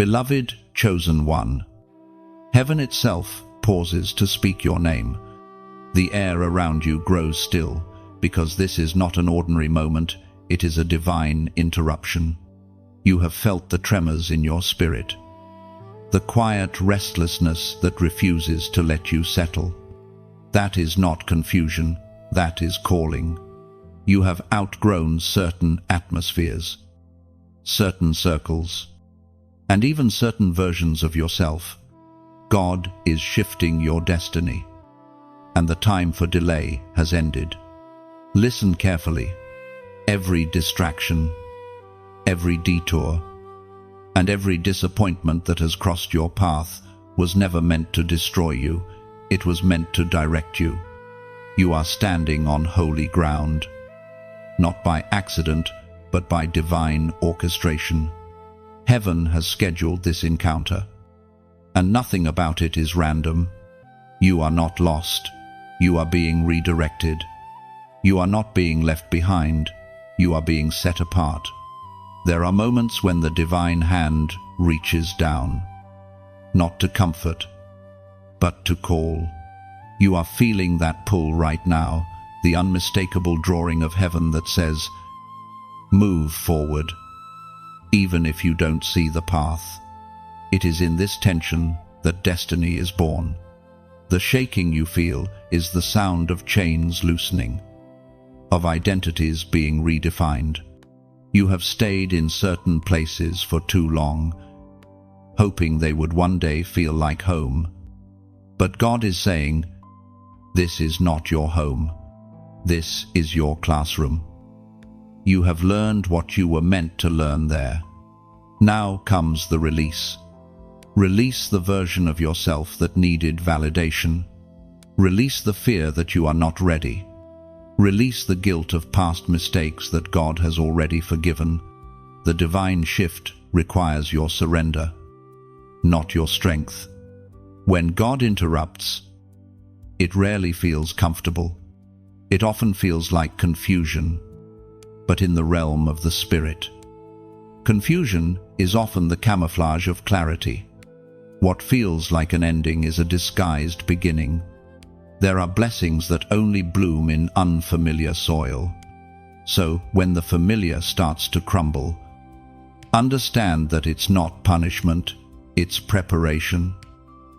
Beloved chosen one, heaven itself pauses to speak your name. The air around you grows still, because this is not an ordinary moment, it is a divine interruption. You have felt the tremors in your spirit, the quiet restlessness that refuses to let you settle. That is not confusion, that is calling. You have outgrown certain atmospheres, certain circles, and even certain versions of yourself. God is shifting your destiny, and the time for delay has ended. Listen carefully. Every distraction, every detour, and every disappointment that has crossed your path was never meant to destroy you. It was meant to direct you. You are standing on holy ground, not by accident, but by divine orchestration. Heaven has scheduled this encounter, and nothing about it is random. You are not lost. You are being redirected. You are not being left behind. You are being set apart. There are moments when the divine hand reaches down, not to comfort, but to call. You are feeling that pull right now, the unmistakable drawing of heaven that says, move forward, even if you don't see the path. It is in this tension that destiny is born. The shaking you feel is the sound of chains loosening, of identities being redefined. You have stayed in certain places for too long, hoping they would one day feel like home. But God is saying, this is not your home. This is your classroom. You have learned what you were meant to learn there. Now comes the release. Release the version of yourself that needed validation. Release the fear that you are not ready. Release the guilt of past mistakes that God has already forgiven. The divine shift requires your surrender, not your strength. When God interrupts, it rarely feels comfortable. It often feels like confusion, but in the realm of the spirit. Confusion is often the camouflage of clarity. What feels like an ending is a disguised beginning. There are blessings that only bloom in unfamiliar soil. So, when the familiar starts to crumble, understand that it's not punishment, it's preparation.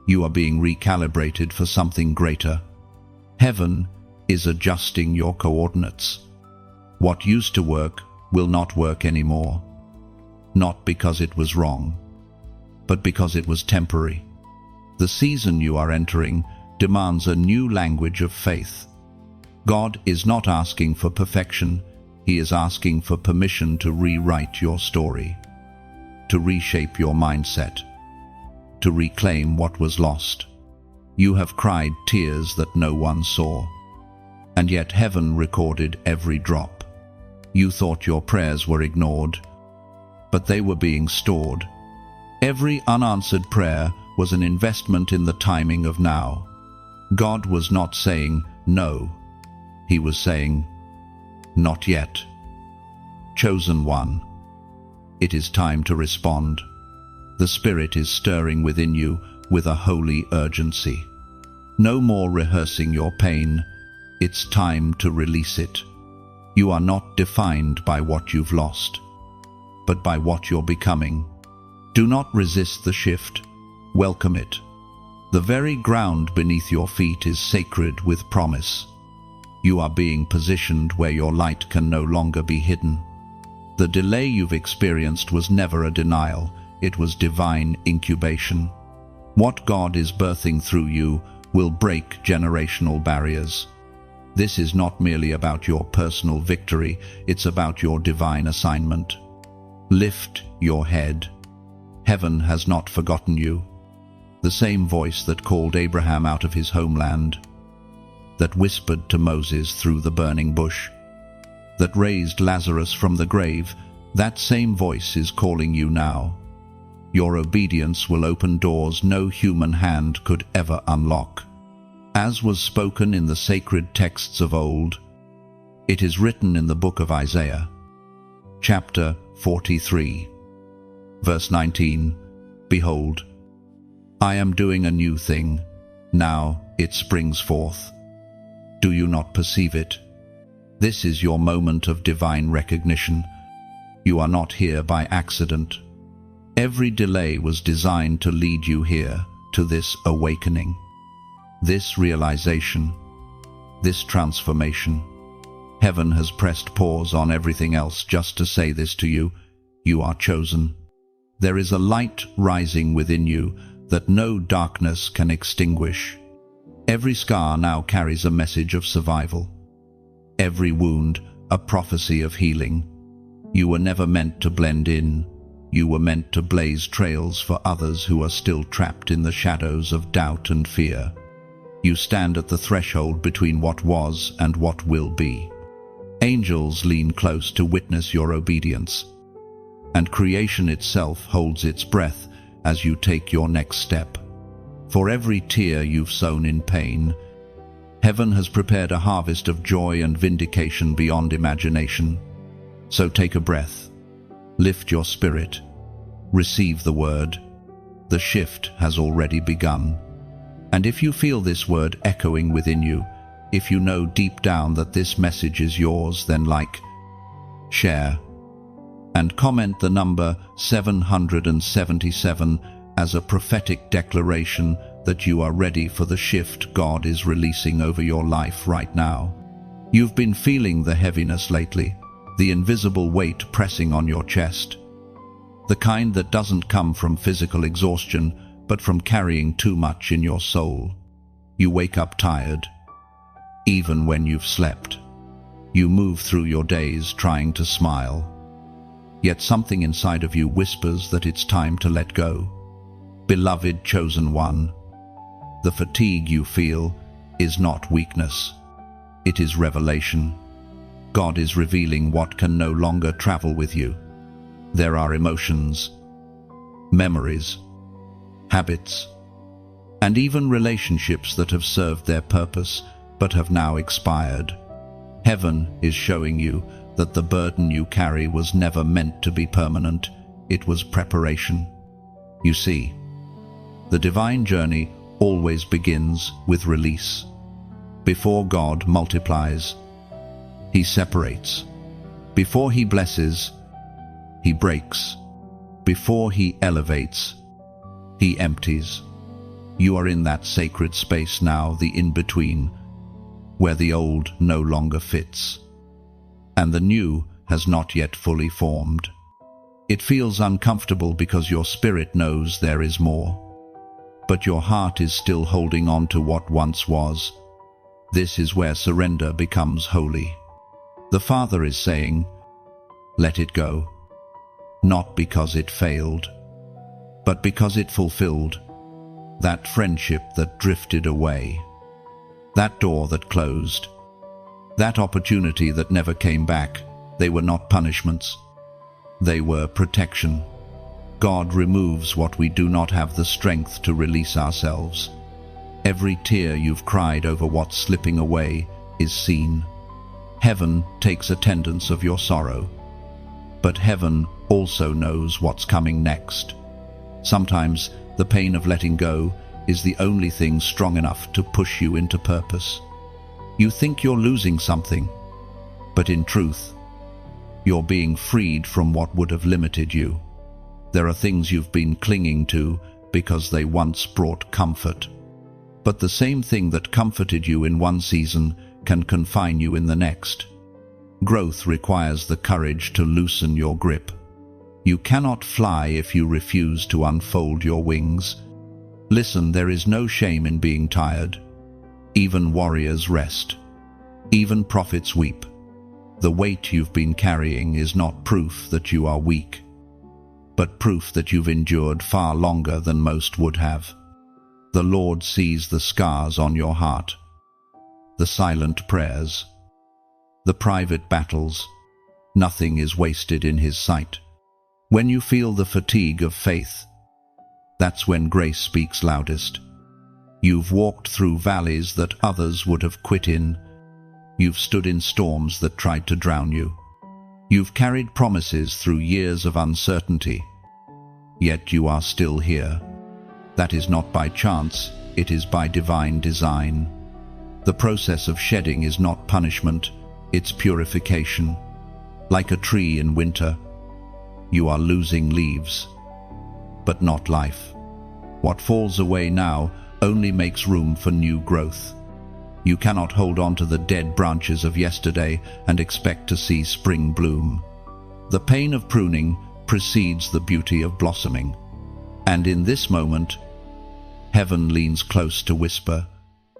You are being recalibrated for something greater. Heaven is adjusting your coordinates. What used to work will not work anymore. Not because it was wrong, but because it was temporary. The season you are entering demands a new language of faith. God is not asking for perfection, He is asking for permission to rewrite your story, to reshape your mindset, to reclaim what was lost. You have cried tears that no one saw, and yet heaven recorded every drop. You thought your prayers were ignored, but they were being stored. Every unanswered prayer was an investment in the timing of now. God was not saying no. He was saying, not yet. Chosen one, it is time to respond. The Spirit is stirring within you with a holy urgency. No more rehearsing your pain. It's time to release it. You are not defined by what you've lost, but by what you're becoming. Do not resist the shift. Welcome it. The very ground beneath your feet is sacred with promise. You are being positioned where your light can no longer be hidden. The delay you've experienced was never a denial, it was divine incubation. What God is birthing through you will break generational barriers. This is not merely about your personal victory, it's about your divine assignment. Lift your head. Heaven has not forgotten you. The same voice that called Abraham out of his homeland, that whispered to Moses through the burning bush, that raised Lazarus from the grave, that same voice is calling you now. Your obedience will open doors no human hand could ever unlock. As was spoken in the sacred texts of old, it is written in the book of Isaiah, chapter 43, verse 19, Behold, I am doing a new thing. Now it springs forth. Do you not perceive it? This is your moment of divine recognition. You are not here by accident. Every delay was designed to lead you here, to this awakening, this realization, this transformation. Heaven has pressed pause on everything else just to say this to you. You are chosen. There is a light rising within you that no darkness can extinguish. Every scar now carries a message of survival. Every wound, a prophecy of healing. You were never meant to blend in. You were meant to blaze trails for others who are still trapped in the shadows of doubt and fear. You stand at the threshold between what was and what will be. Angels lean close to witness your obedience, and creation itself holds its breath as you take your next step. For every tear you've sown in pain, heaven has prepared a harvest of joy and vindication beyond imagination. So take a breath. Lift your spirit. Receive the word. The shift has already begun. And if you feel this word echoing within you, if you know deep down that this message is yours, then like, share, and comment the number 777 as a prophetic declaration that you are ready for the shift God is releasing over your life right now. You've been feeling the heaviness lately, the invisible weight pressing on your chest. The kind that doesn't come from physical exhaustion, but from carrying too much in your soul. You wake up tired, even when you've slept. You move through your days trying to smile. Yet something inside of you whispers that it's time to let go. Beloved chosen one, the fatigue you feel is not weakness. It is revelation. God is revealing what can no longer travel with you. There are emotions, memories, habits, and even relationships that have served their purpose but have now expired. Heaven is showing you that the burden you carry was never meant to be permanent. It was preparation. You see, the divine journey always begins with release. Before God multiplies, He separates. Before He blesses, He breaks. Before He elevates, He empties. You are in that sacred space now, the in-between, where the old no longer fits, and the new has not yet fully formed. It feels uncomfortable because your spirit knows there is more, but your heart is still holding on to what once was. This is where surrender becomes holy. The Father is saying, let it go, not because it failed, but because it fulfilled that friendship that drifted away, that door that closed, that opportunity that never came back. They were not punishments. They were protection. God removes what we do not have the strength to release ourselves. Every tear you've cried over what's slipping away is seen. Heaven takes attendance of your sorrow. But heaven also knows what's coming next. Sometimes the pain of letting go is the only thing strong enough to push you into purpose. You think you're losing something, but in truth, you're being freed from what would have limited you. There are things you've been clinging to because they once brought comfort. But the same thing that comforted you in one season can confine you in the next. Growth requires the courage to loosen your grip. You cannot fly if you refuse to unfold your wings. Listen, there is no shame in being tired. Even warriors rest. Even prophets weep. The weight you've been carrying is not proof that you are weak, but proof that you've endured far longer than most would have. The Lord sees the scars on your heart, the silent prayers, the private battles. Nothing is wasted in His sight. When you feel the fatigue of faith, that's when grace speaks loudest. You've walked through valleys that others would have quit in. You've stood in storms that tried to drown you. You've carried promises through years of uncertainty. yet you are still here. That is not by chance, it is by divine design. The process of shedding is not punishment, it's purification. Like a tree in winter, you are losing leaves, but not life. What falls away now only makes room for new growth. You cannot hold on to the dead branches of yesterday and expect to see spring bloom. The pain of pruning precedes the beauty of blossoming. And in this moment, heaven leans close to whisper,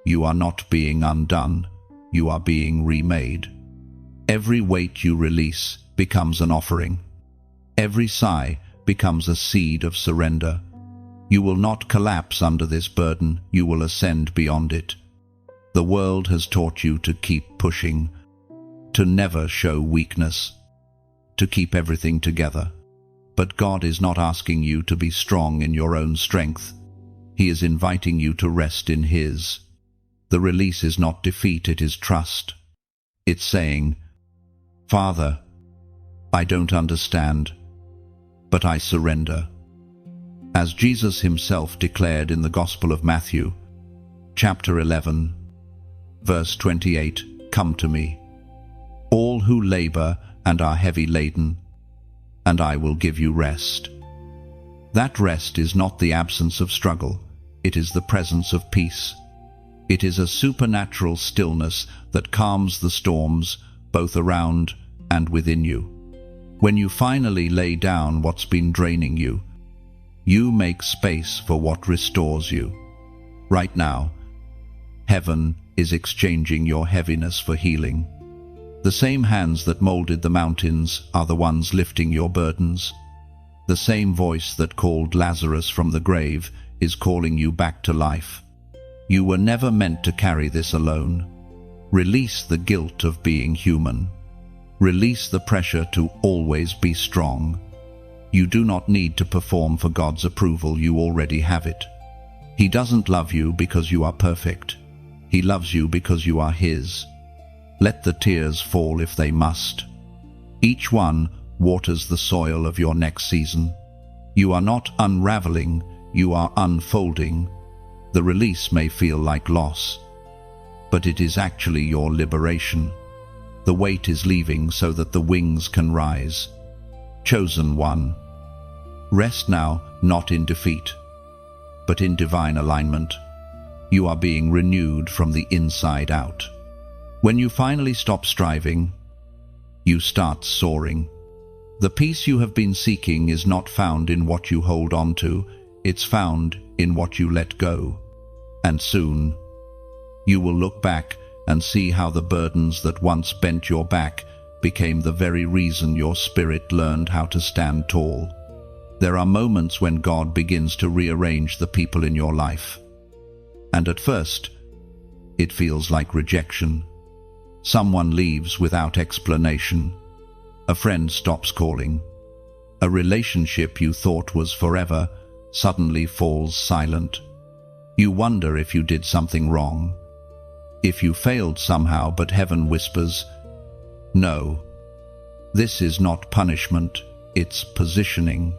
"You are not being undone, you are being remade." Every weight you release becomes an offering. Every sigh becomes a seed of surrender. You will not collapse under this burden, you will ascend beyond it. The world has taught you to keep pushing, to never show weakness, to keep everything together. But God is not asking you to be strong in your own strength. He is inviting you to rest in His. The release is not defeat, it is trust. It's saying, "Father, I don't understand, but I surrender." As Jesus Himself declared in the Gospel of Matthew, chapter 11, verse 28, "Come to me, all who labor and are heavy laden, and I will give you rest." That rest is not the absence of struggle, it is the presence of peace. It is a supernatural stillness that calms the storms both around and within you. When you finally lay down what's been draining you, you make space for what restores you. Right now, heaven is exchanging your heaviness for healing. The same hands that molded the mountains are the ones lifting your burdens. The same voice that called Lazarus from the grave is calling you back to life. You were never meant to carry this alone. Release the guilt of being human. Release the pressure to always be strong. You do not need to perform for God's approval, you already have it. He doesn't love you because you are perfect. He loves you because you are His. Let the tears fall if they must. Each one waters the soil of your next season. You are not unraveling, you are unfolding. The release may feel like loss, but it is actually your liberation. The weight is leaving so that the wings can rise. Chosen one, rest now, not in defeat, but in divine alignment. You are being renewed from the inside out. When you finally stop striving, you start soaring. The peace you have been seeking is not found in what you hold on to, it's found in what you let go. And soon, you will look back and see how the burdens that once bent your back became the very reason your spirit learned how to stand tall. There are moments when God begins to rearrange the people in your life. And at first, it feels like rejection. Someone leaves without explanation. A friend stops calling. A relationship you thought was forever suddenly falls silent. You wonder if you did something wrong, if you failed somehow, but heaven whispers, "No, this is not punishment, it's positioning."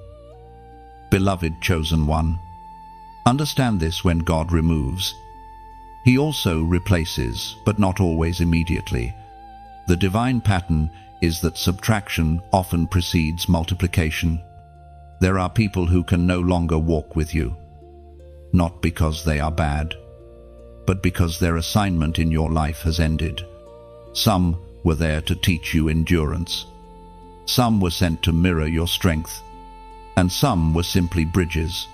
Beloved chosen one, understand this: when God removes, He also replaces, but not always immediately. The divine pattern is that subtraction often precedes multiplication. There are people who can no longer walk with you, not because they are bad, but because their assignment in your life has ended. Some were there to teach you endurance. Some were sent to mirror your strength. And some were simply bridges,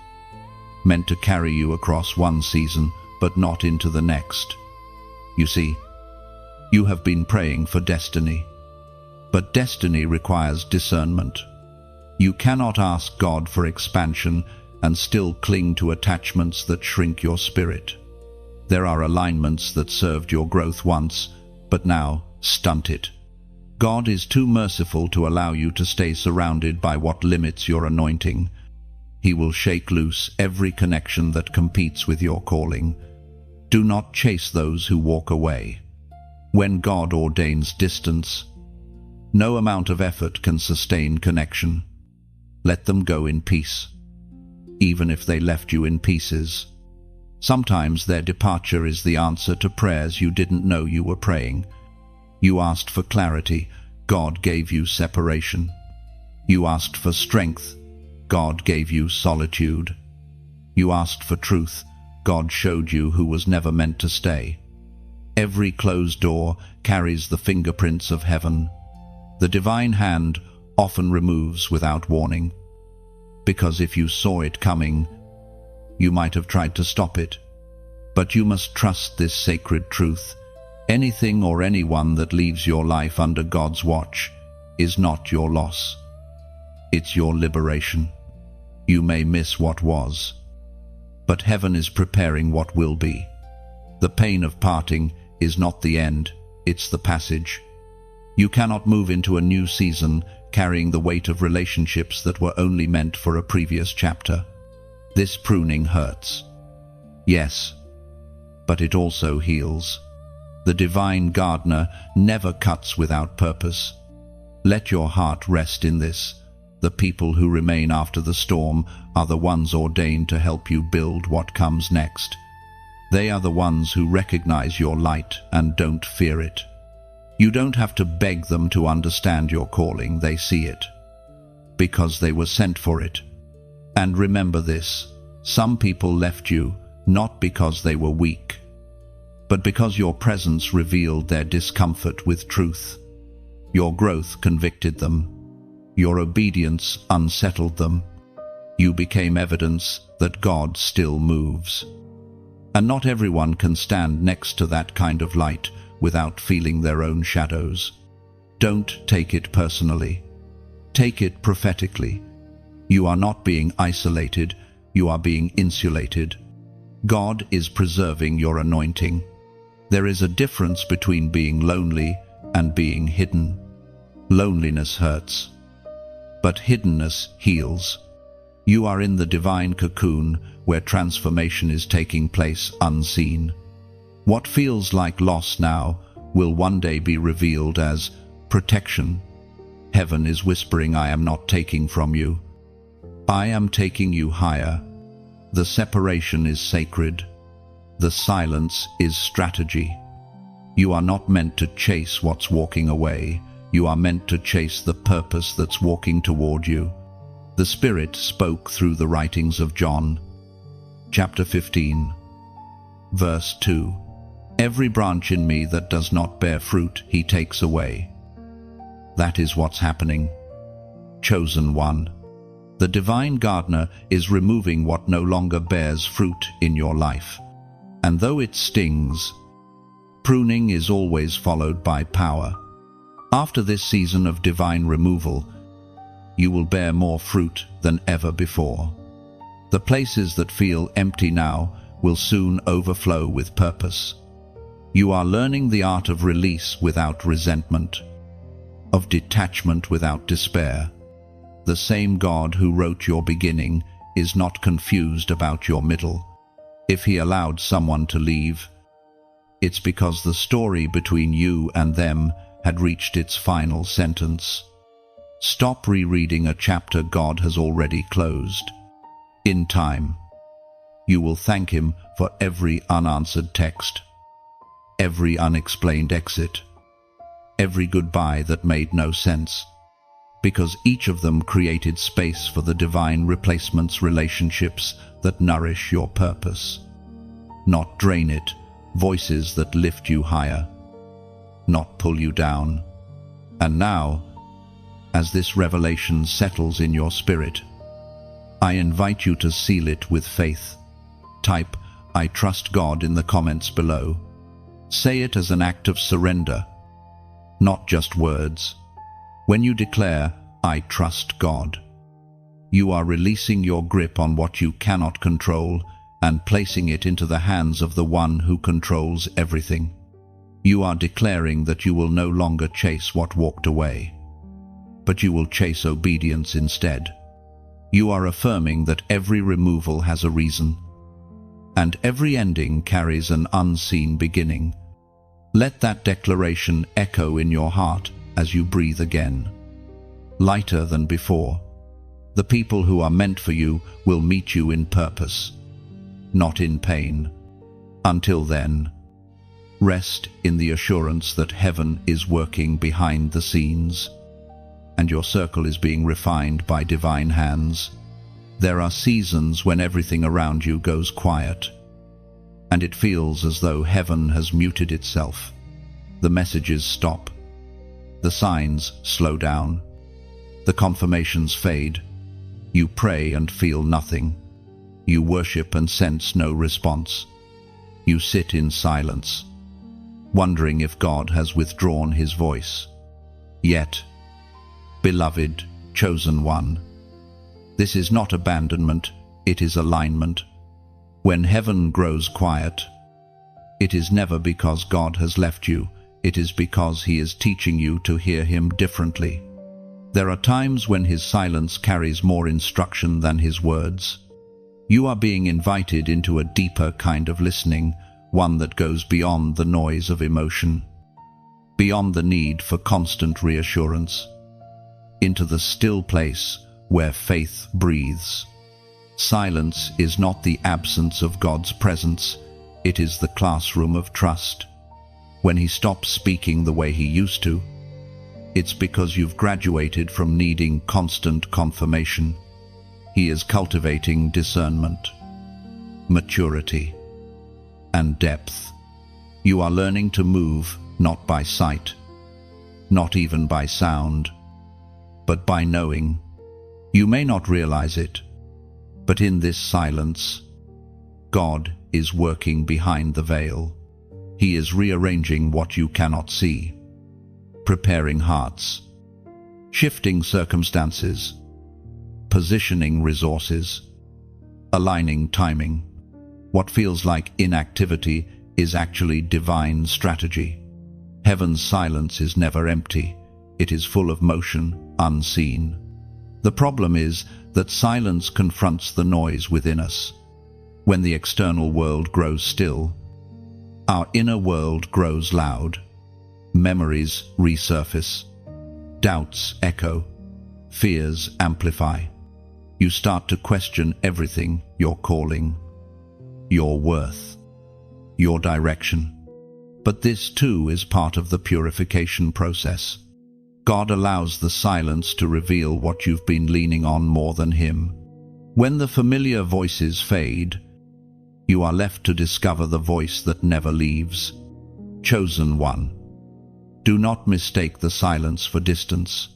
meant to carry you across one season, but not into the next. You see, you have been praying for destiny, but destiny requires discernment. You cannot ask God for expansion and still cling to attachments that shrink your spirit. There are alignments that served your growth once, but now stunt it. God is too merciful to allow you to stay surrounded by what limits your anointing. He will shake loose every connection that competes with your calling. Do not chase those who walk away. When God ordains distance, no amount of effort can sustain connection. Let them go in peace. even if they left you in pieces. Sometimes their departure is the answer to prayers you didn't know you were praying. You asked for clarity, God gave you separation. You asked for strength, God gave you solitude. You asked for truth, God showed you who was never meant to stay. Every closed door carries the fingerprints of heaven. The divine hand often removes without warning, because if you saw it coming, you might have tried to stop it. But you must trust this sacred truth. Anything or anyone that leaves your life under God's watch is not your loss. It's your liberation. You may miss what was, but heaven is preparing what will be. The pain of parting is not the end, it's the passage. You cannot move into a new season carrying the weight of relationships that were only meant for a previous chapter. This pruning hurts. Yes, but it also heals. The divine gardener never cuts without purpose. Let your heart rest in this. The people who remain after the storm are the ones ordained to help you build what comes next. They are the ones who recognize your light and don't fear it. You don't have to beg them to understand your calling, they see it, because they were sent for it. And remember this, some people left you not because they were weak, but because your presence revealed their discomfort with truth. Your growth convicted them. Your obedience unsettled them. You became evidence that God still moves. And not everyone can stand next to that kind of light without feeling their own shadows. Don't take it personally. Take it prophetically. You are not being isolated, you are being insulated. God is preserving your anointing. There is a difference between being lonely and being hidden. Loneliness hurts, but hiddenness heals. You are in the divine cocoon where transformation is taking place unseen. What feels like loss now will one day be revealed as protection. Heaven is whispering, I am not taking from you. I am taking you higher. The separation is sacred. The silence is strategy. You are not meant to chase what's walking away. You are meant to chase the purpose that's walking toward you. The Spirit spoke through the writings of John, chapter 15, verse 2. Every branch in me that does not bear fruit, he takes away. That is what's happening. Chosen one. The divine gardener is removing what no longer bears fruit in your life. And though it stings, pruning is always followed by power. After this season of divine removal, you will bear more fruit than ever before. The places that feel empty now will soon overflow with purpose. You are learning the art of release without resentment, of detachment without despair. The same God who wrote your beginning is not confused about your middle. If he allowed someone to leave, it's because the story between you and them had reached its final sentence. Stop rereading a chapter God has already closed. In time, you will thank him for every unanswered text, every unexplained exit, every goodbye that made no sense, because each of them created space for the divine replacements, relationships that nourish your purpose, not drain it, voices that lift you higher, not pull you down. And now, as this revelation settles in your spirit, I invite you to seal it with faith. Type, I trust God in the comments below. Say it as an act of surrender, not just words. When you declare, I trust God, you are releasing your grip on what you cannot control and placing it into the hands of the one who controls everything. You are declaring that you will no longer chase what walked away, but you will chase obedience instead. You are affirming that every removal has a reason, and every ending carries an unseen beginning. Let that declaration echo in your heart as you breathe again, lighter than before. The people who are meant for you will meet you in purpose, not in pain. Until then, rest in the assurance that heaven is working behind the scenes, and your circle is being refined by divine hands. There are seasons when everything around you goes quiet, and it feels as though heaven has muted itself. The messages stop. The signs slow down. The confirmations fade. You pray and feel nothing. You worship and sense no response. You sit in silence, wondering if God has withdrawn his voice. Yet, beloved, chosen one, this is not abandonment, it is alignment. When heaven grows quiet, it is never because God has left you, it is because he is teaching you to hear him differently. There are times when his silence carries more instruction than his words. You are being invited into a deeper kind of listening, one that goes beyond the noise of emotion, beyond the need for constant reassurance, into the still place where faith breathes. Silence is not the absence of God's presence, it is the classroom of trust. When he stops speaking the way he used to, it's because you've graduated from needing constant confirmation. He is cultivating discernment, maturity, and depth. You are learning to move not by sight, not even by sound, but by knowing. You may not realize it, but in this silence, God is working behind the veil. He is rearranging what you cannot see, preparing hearts, shifting circumstances, positioning resources, aligning timing. What feels like inactivity is actually divine strategy. Heaven's silence is never empty. It is full of motion, unseen. The problem is that silence confronts the noise within us. When the external world grows still, our inner world grows loud. Memories resurface. Doubts echo. Fears amplify. You start to question everything: your calling, your worth, your direction. But this too is part of the purification process. God allows the silence to reveal what you've been leaning on more than him. When the familiar voices fade, you are left to discover the voice that never leaves. Chosen one. Do not mistake the silence for distance.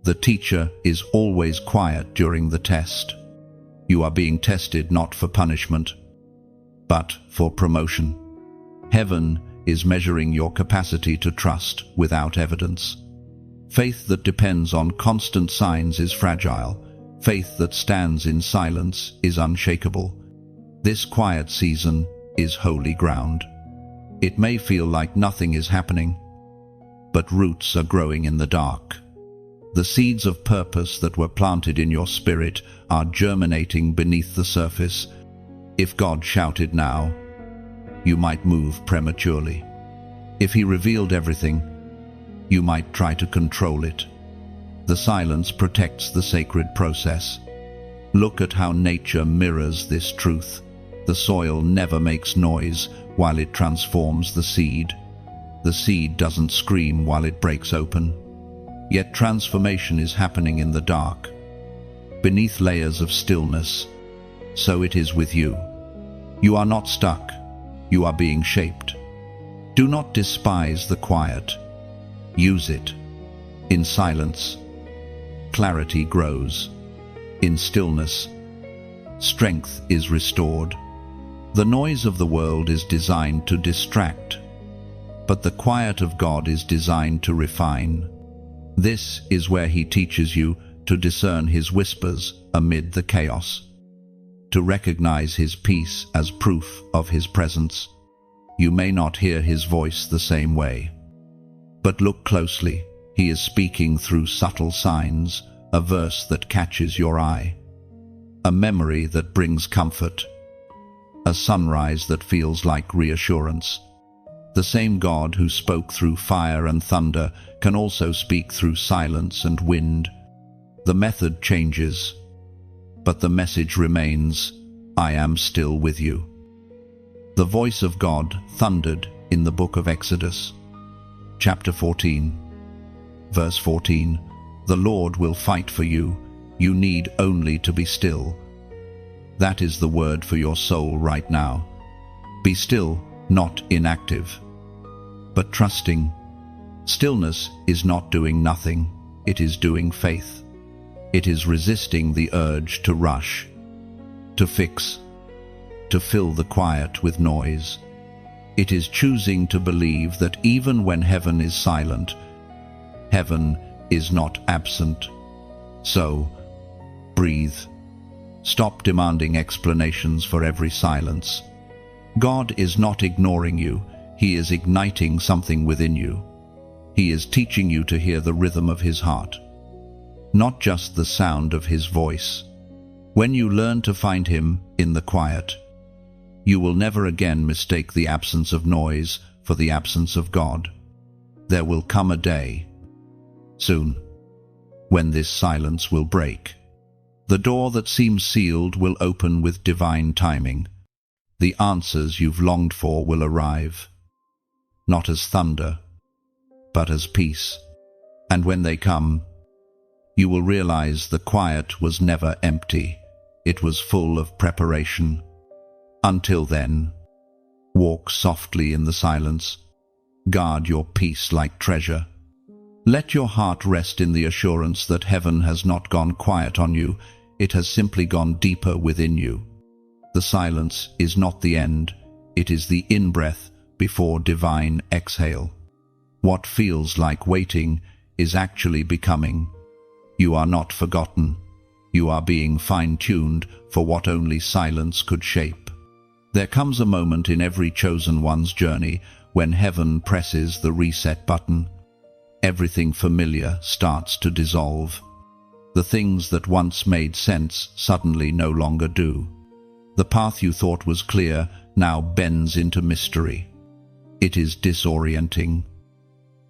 The teacher is always quiet during the test. You are being tested not for punishment, but for promotion. Heaven is measuring your capacity to trust without evidence. Faith that depends on constant signs is fragile. Faith that stands in silence is unshakable. This quiet season is holy ground. It may feel like nothing is happening, but roots are growing in the dark. The seeds of purpose that were planted in your spirit are germinating beneath the surface. If God shouted now, you might move prematurely. If he revealed everything, you might try to control it. The silence protects the sacred process. Look at how nature mirrors this truth. The soil never makes noise while it transforms the seed. The seed doesn't scream while it breaks open. Yet transformation is happening in the dark, beneath layers of stillness. So it is with you. You are not stuck. You are being shaped. Do not despise the quiet. Use it. In silence, clarity grows. In stillness, strength is restored. The noise of the world is designed to distract, but the quiet of God is designed to refine. This is where he teaches you to discern his whispers amid the chaos, to recognize his peace as proof of his presence. You may not hear his voice the same way, but look closely. He is speaking through subtle signs, a verse that catches your eye, a memory that brings comfort, a sunrise that feels like reassurance. The same God who spoke through fire and thunder can also speak through silence and wind. The method changes, but the message remains, I am still with you. The voice of God thundered in the book of Exodus, chapter 14, verse 14. The Lord will fight for you. You need only to be still. That is the word for your soul right now. Be still, not inactive, but trusting. Stillness is not doing nothing. It is doing faith. It is resisting the urge to rush, to fix, to fill the quiet with noise. It is choosing to believe that even when heaven is silent, heaven is not absent. So, breathe. Stop demanding explanations for every silence. God is not ignoring you. He is igniting something within you. He is teaching you to hear the rhythm of His heart, not just the sound of His voice. When you learn to find Him in the quiet, you will never again mistake the absence of noise for the absence of God. There will come a day, soon, when this silence will break. The door that seems sealed will open with divine timing. The answers you've longed for will arrive, not as thunder, but as peace. And when they come, you will realize the quiet was never empty. It was full of preparation. Until then, walk softly in the silence. Guard your peace like treasure. Let your heart rest in the assurance that heaven has not gone quiet on you. It has simply gone deeper within you. The silence is not the end. It is the in-breath before divine exhale. What feels like waiting is actually becoming. You are not forgotten. You are being fine-tuned for what only silence could shape. There comes a moment in every chosen one's journey when heaven presses the reset button. Everything familiar starts to dissolve. The things that once made sense suddenly no longer do. The path you thought was clear now bends into mystery. It is disorienting.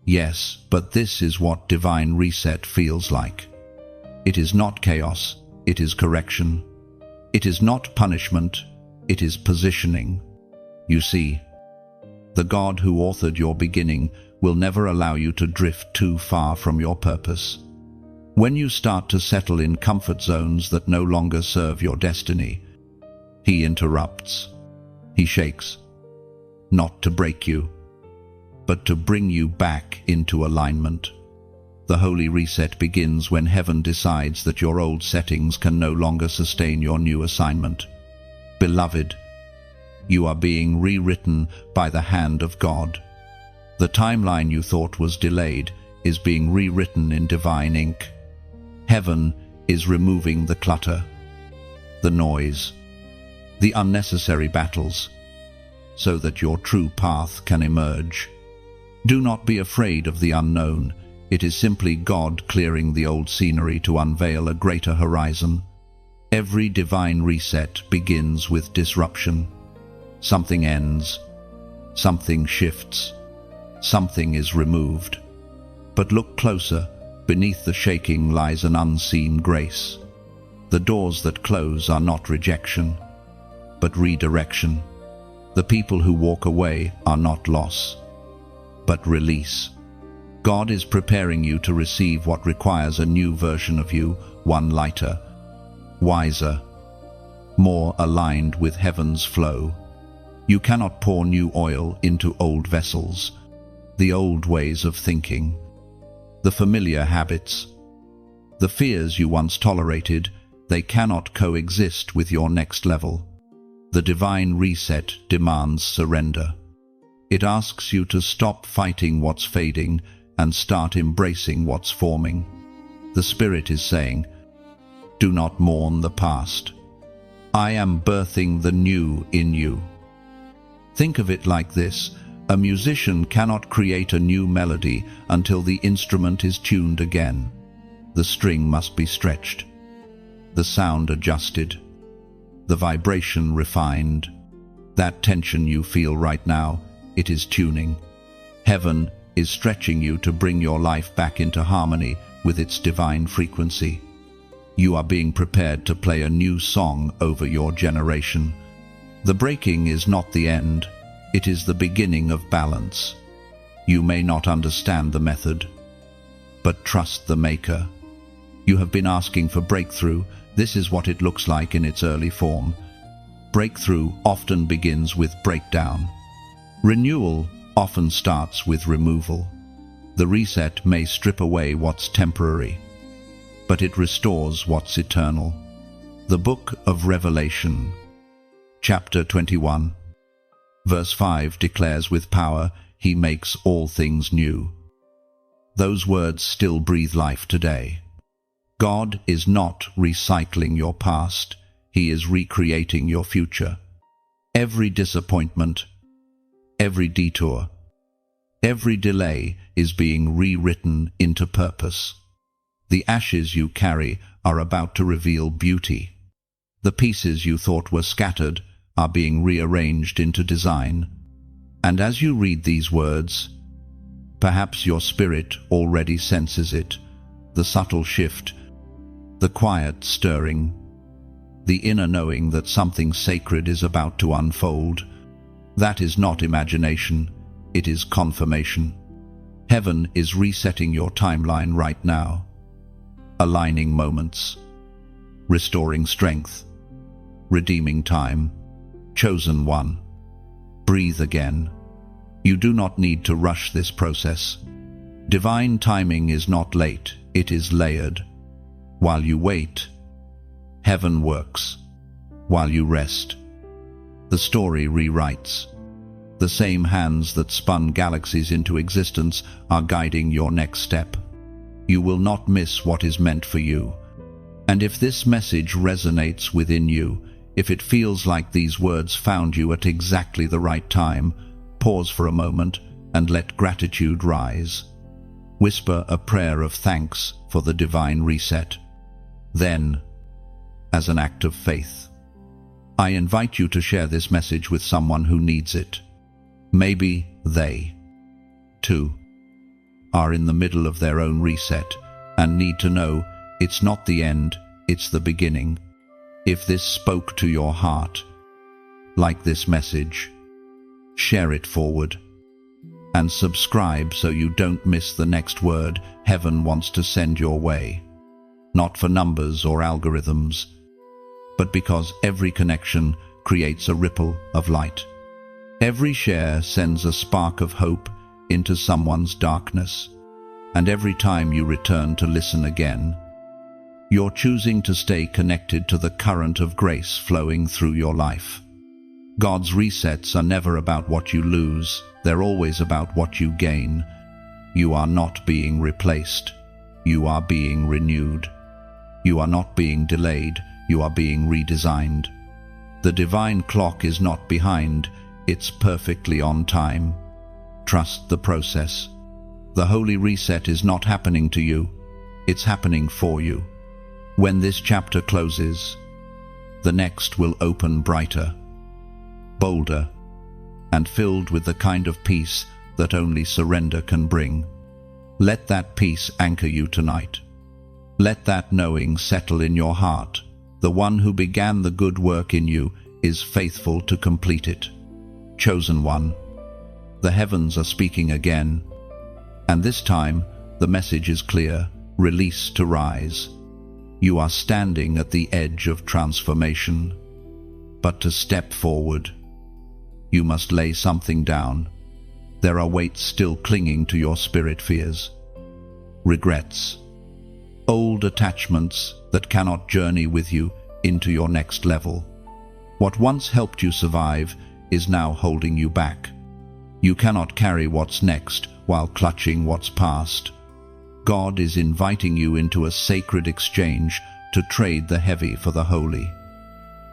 Yes, but this is what divine reset feels like. It is not chaos, it is correction. It is not punishment, it is positioning. You see, the God who authored your beginning will never allow you to drift too far from your purpose. When you start to settle in comfort zones that no longer serve your destiny, He interrupts. He shakes, not to break you, but to bring you back into alignment. The holy reset begins when heaven decides that your old settings can no longer sustain your new assignment. Beloved, you are being rewritten by the hand of God. The timeline you thought was delayed is being rewritten in divine ink. Heaven is removing the clutter, the noise, the unnecessary battles, so that your true path can emerge. Do not be afraid of the unknown. It is simply God clearing the old scenery to unveil a greater horizon. Every divine reset begins with disruption. Something ends, something shifts, something is removed. But look closer. Beneath the shaking lies an unseen grace. The doors that close are not rejection, but redirection. The people who walk away are not loss, but release. God is preparing you to receive what requires a new version of you, one lighter, wiser, more aligned with heaven's flow. You cannot pour new oil into old vessels. The old ways of thinking, the familiar habits, the fears you once tolerated, they cannot coexist with your next level. The divine reset demands surrender. It asks you to stop fighting what's fading and start embracing what's forming. The Spirit is saying, do not mourn the past. I am birthing the new in you. Think of it like this. A musician cannot create a new melody until the instrument is tuned again. The string must be stretched, the sound adjusted, the vibration refined. That tension you feel right now, it is tuning. Heaven is stretching you to bring your life back into harmony with its divine frequency. You are being prepared to play a new song over your generation. The breaking is not the end, it is the beginning of balance. You may not understand the method, but trust the Maker. You have been asking for breakthrough. This is what it looks like in its early form. Breakthrough often begins with breakdown. Renewal often starts with removal. The reset may strip away what's temporary, but it restores what's eternal. The Book of Revelation, chapter 21, verse 5 declares with power, "He makes all things new." Those words still breathe life today. God is not recycling your past, He is recreating your future. Every disappointment, every detour, every delay is being rewritten into purpose. The ashes you carry are about to reveal beauty. The pieces you thought were scattered are being rearranged into design. And as you read these words, perhaps your spirit already senses it, the subtle shift, the quiet stirring, the inner knowing that something sacred is about to unfold. That is not imagination, it is confirmation. Heaven is resetting your timeline right now, aligning moments, restoring strength, redeeming time. Chosen one, breathe again. You do not need to rush this process. Divine timing is not late, it is layered. While you wait, heaven works. While you rest, the story rewrites. The same hands that spun galaxies into existence are guiding your next step. You will not miss what is meant for you. And if this message resonates within you, if it feels like these words found you at exactly the right time, pause for a moment and let gratitude rise. Whisper a prayer of thanks for the divine reset. Then, as an act of faith, I invite you to share this message with someone who needs it. Maybe they, too, are in the middle of their own reset and need to know it's not the end, it's the beginning. If this spoke to your heart, like this message, share it forward and subscribe so you don't miss the next word heaven wants to send your way. Not for numbers or algorithms, but because every connection creates a ripple of light. Every share sends a spark of hope into someone's darkness, and every time you return to listen again, you're choosing to stay connected to the current of grace flowing through your life. God's resets are never about what you lose, they're always about what you gain. You are not being replaced, you are being renewed. You are not being delayed, you are being redesigned. The divine clock is not behind, it's perfectly on time. Trust the process. The holy reset is not happening to you, it's happening for you. When this chapter closes, the next will open brighter, bolder, and filled with the kind of peace that only surrender can bring. Let that peace anchor you tonight. Let that knowing settle in your heart. The one who began the good work in you is faithful to complete it. Chosen one, the heavens are speaking again, and this time the message is clear: release to rise. You are standing at the edge of transformation, but to step forward, you must lay something down. There are weights still clinging to your spirit fears, regrets, old attachments that cannot journey with you into your next level. What once helped you survive is now holding you back. You cannot carry what's next while clutching what's past. God is inviting you into a sacred exchange to trade the heavy for the holy,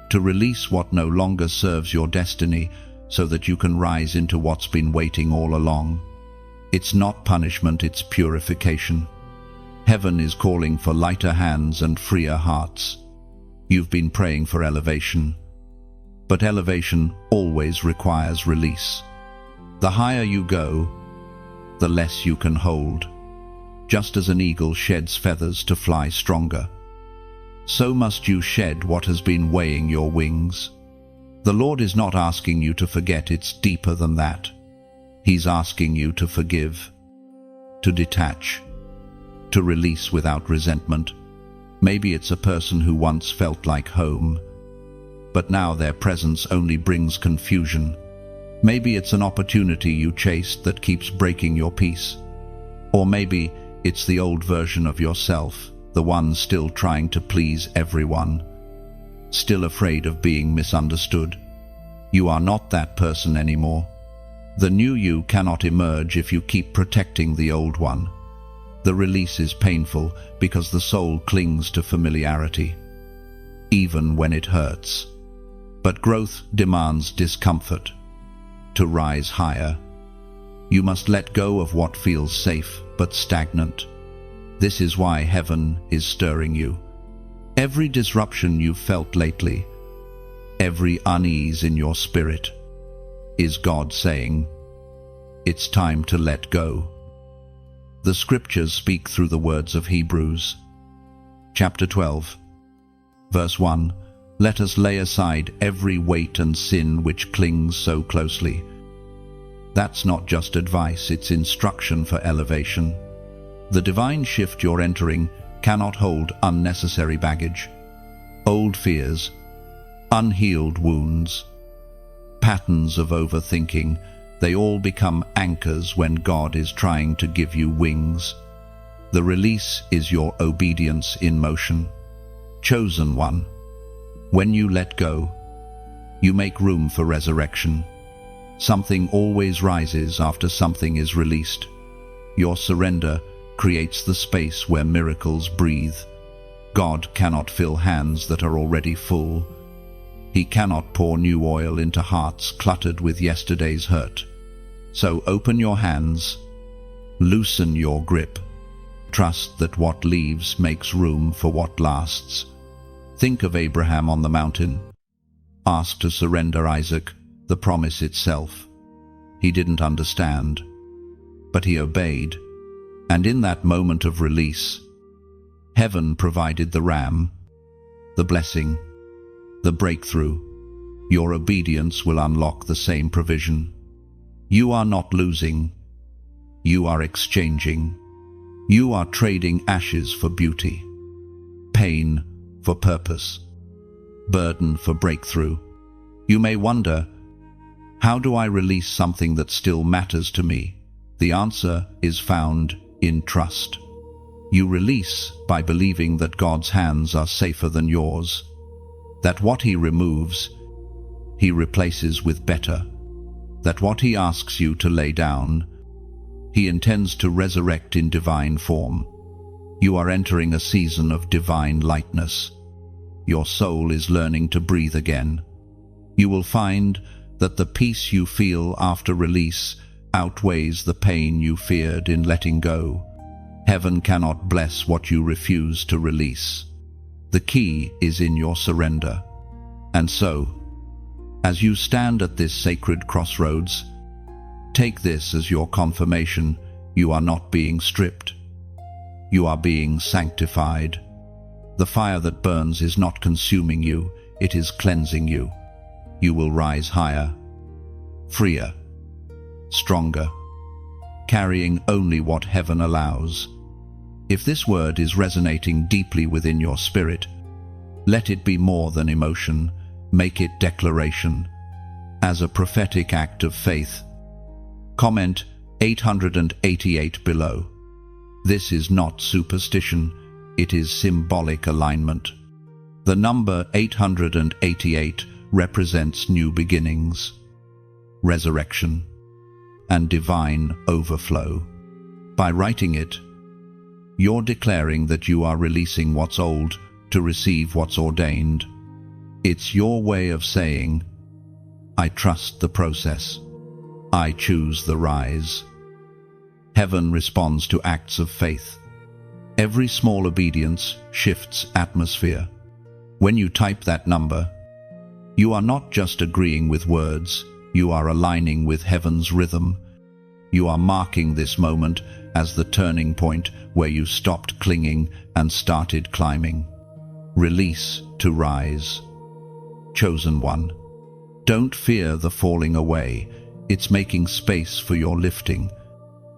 to release what no longer serves your destiny so that you can rise into what's been waiting all along. It's not punishment, it's purification. Heaven is calling for lighter hands and freer hearts. You've been praying for elevation, but elevation always requires release. The higher you go, the less you can hold. Just as an eagle sheds feathers to fly stronger, so must you shed what has been weighing your wings. The Lord is not asking you to forget, it's deeper than that. He's asking you to forgive, to detach, to release without resentment. Maybe it's a person who once felt like home, but now their presence only brings confusion. Maybe it's an opportunity you chased that keeps breaking your peace. Or maybe it's the old version of yourself, the one still trying to please everyone, still afraid of being misunderstood. You are not that person anymore. The new you cannot emerge if you keep protecting the old one. The release is painful because the soul clings to familiarity, even when it hurts. But growth demands discomfort. To rise higher, you must let go of what feels safe but stagnant. This is why heaven is stirring you. Every disruption you've felt lately, every unease in your spirit, is God saying, it's time to let go. The scriptures speak through the words of Hebrews. Chapter 12, verse 1. Let us lay aside every weight and sin which clings so closely. That's not just advice, it's instruction for elevation. The divine shift you're entering cannot hold unnecessary baggage. Old fears, unhealed wounds, patterns of overthinking, they all become anchors when God is trying to give you wings. The release is your obedience in motion. Chosen one. When you let go, you make room for resurrection. Something always rises after something is released. Your surrender creates the space where miracles breathe. God cannot fill hands that are already full. He cannot pour new oil into hearts cluttered with yesterday's hurt. So open your hands, loosen your grip. Trust that what leaves makes room for what lasts. Think of Abraham on the mountain, asked to surrender Isaac, the promise itself. He didn't understand, but he obeyed. And in that moment of release, heaven provided the ram, the blessing, the breakthrough. Your obedience will unlock the same provision. You are not losing. You are exchanging. You are trading ashes for beauty, pain for purpose, burden for breakthrough. You may wonder, how do I release something that still matters to me? The answer is found in trust. You release by believing that God's hands are safer than yours, that what He removes, He replaces with better, that what He asks you to lay down, He intends to resurrect in divine form. You are entering a season of divine lightness. Your soul is learning to breathe again. You will find that the peace you feel after release outweighs the pain you feared in letting go. Heaven cannot bless what you refuse to release. The key is in your surrender. And so, as you stand at this sacred crossroads, take this as your confirmation: you are not being stripped. You are being sanctified. The fire that burns is not consuming you, it is cleansing you. You will rise higher, freer, stronger, carrying only what heaven allows. If this word is resonating deeply within your spirit, let it be more than emotion, make it declaration. As a prophetic act of faith, comment 888 below. This is not superstition, it is symbolic alignment. The number 888 represents new beginnings, resurrection, and divine overflow. By writing it, you're declaring that you are releasing what's old to receive what's ordained. It's your way of saying, I trust the process. I choose the rise. Heaven responds to acts of faith. Every small obedience shifts atmosphere. When you type that number, you are not just agreeing with words, you are aligning with heaven's rhythm. You are marking this moment as the turning point where you stopped clinging and started climbing. Release to rise. Chosen one. Don't fear the falling away. It's making space for your lifting.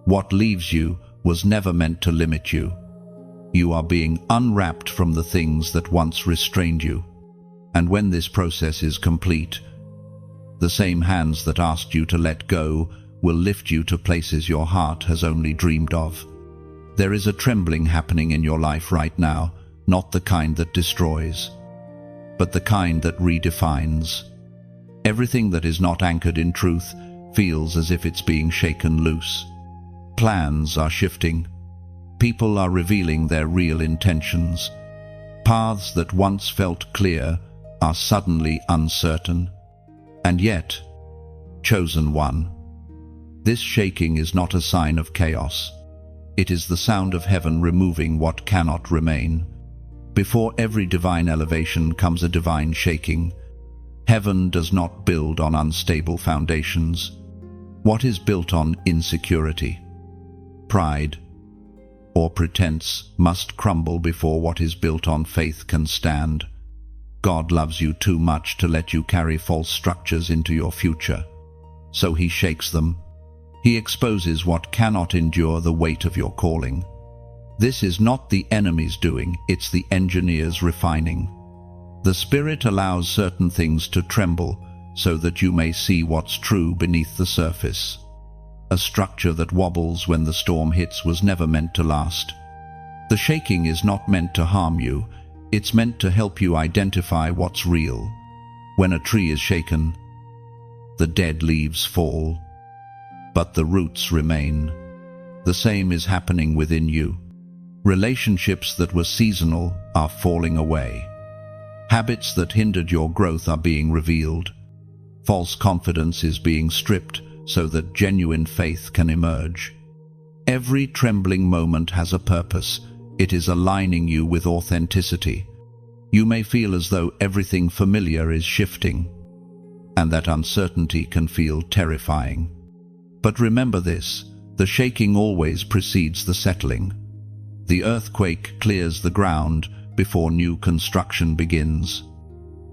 What leaves you was never meant to limit you. You are being unwrapped from the things that once restrained you. And when this process is complete, the same hands that asked you to let go will lift you to places your heart has only dreamed of. There is a trembling happening in your life right now, not the kind that destroys, but the kind that redefines. Everything that is not anchored in truth feels as if it's being shaken loose. Plans are shifting. People are revealing their real intentions. Paths that once felt clear are suddenly uncertain. And yet, chosen one, this shaking is not a sign of chaos. It is the sound of heaven removing what cannot remain. Before every divine elevation comes a divine shaking. Heaven does not build on unstable foundations. What is built on insecurity, pride, or pretense must crumble before what is built on faith can stand. God loves you too much to let you carry false structures into your future. So he shakes them. He exposes what cannot endure the weight of your calling. This is not the enemy's doing, it's the engineer's refining. The Spirit allows certain things to tremble so that you may see what's true beneath the surface. A structure that wobbles when the storm hits was never meant to last. The shaking is not meant to harm you, it's meant to help you identify what's real. When a tree is shaken, the dead leaves fall, but the roots remain. The same is happening within you. Relationships that were seasonal are falling away. Habits that hindered your growth are being revealed. False confidence is being stripped so that genuine faith can emerge. Every trembling moment has a purpose. It is aligning you with authenticity. You may feel as though everything familiar is shifting, and that uncertainty can feel terrifying. But remember this, the shaking always precedes the settling. The earthquake clears the ground before new construction begins.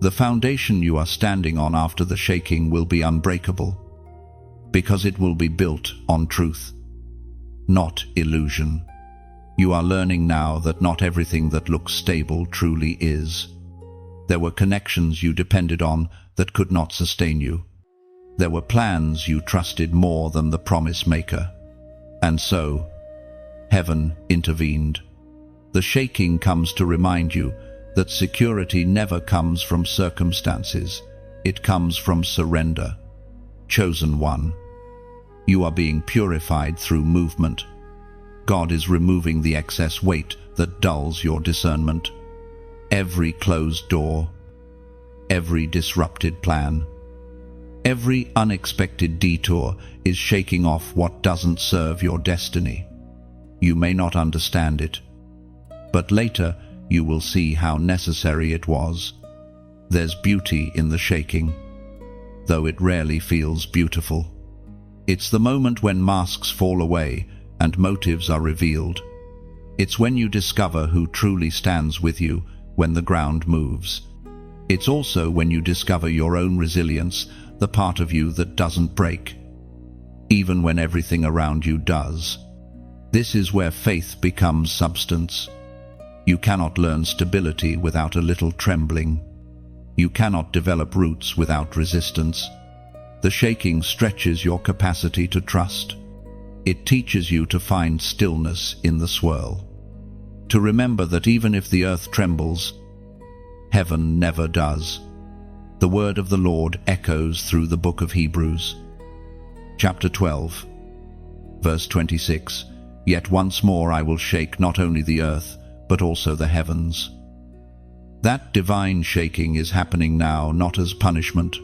The foundation you are standing on after the shaking will be unbreakable, because it will be built on truth, not illusion. You are learning now that not everything that looks stable truly is. There were connections you depended on that could not sustain you. There were plans you trusted more than the promise maker. And so, heaven intervened. The shaking comes to remind you that security never comes from circumstances. It comes from surrender. Chosen one, you are being purified through movement. God is removing the excess weight that dulls your discernment. Every closed door, every disrupted plan, every unexpected detour is shaking off what doesn't serve your destiny. You may not understand it, but later you will see how necessary it was. There's beauty in the shaking, though it rarely feels beautiful. It's the moment when masks fall away and motives are revealed. It's when you discover who truly stands with you when the ground moves. It's also when you discover your own resilience, the part of you that doesn't break, even when everything around you does. This is where faith becomes substance. You cannot learn stability without a little trembling. You cannot develop roots without resistance. The shaking stretches your capacity to trust. It teaches you to find stillness in the swirl. To remember that even if the earth trembles, heaven never does. The word of the Lord echoes through the book of Hebrews. Chapter 12, verse 26. Yet once more I will shake not only the earth, but also the heavens. That divine shaking is happening now, not as punishment,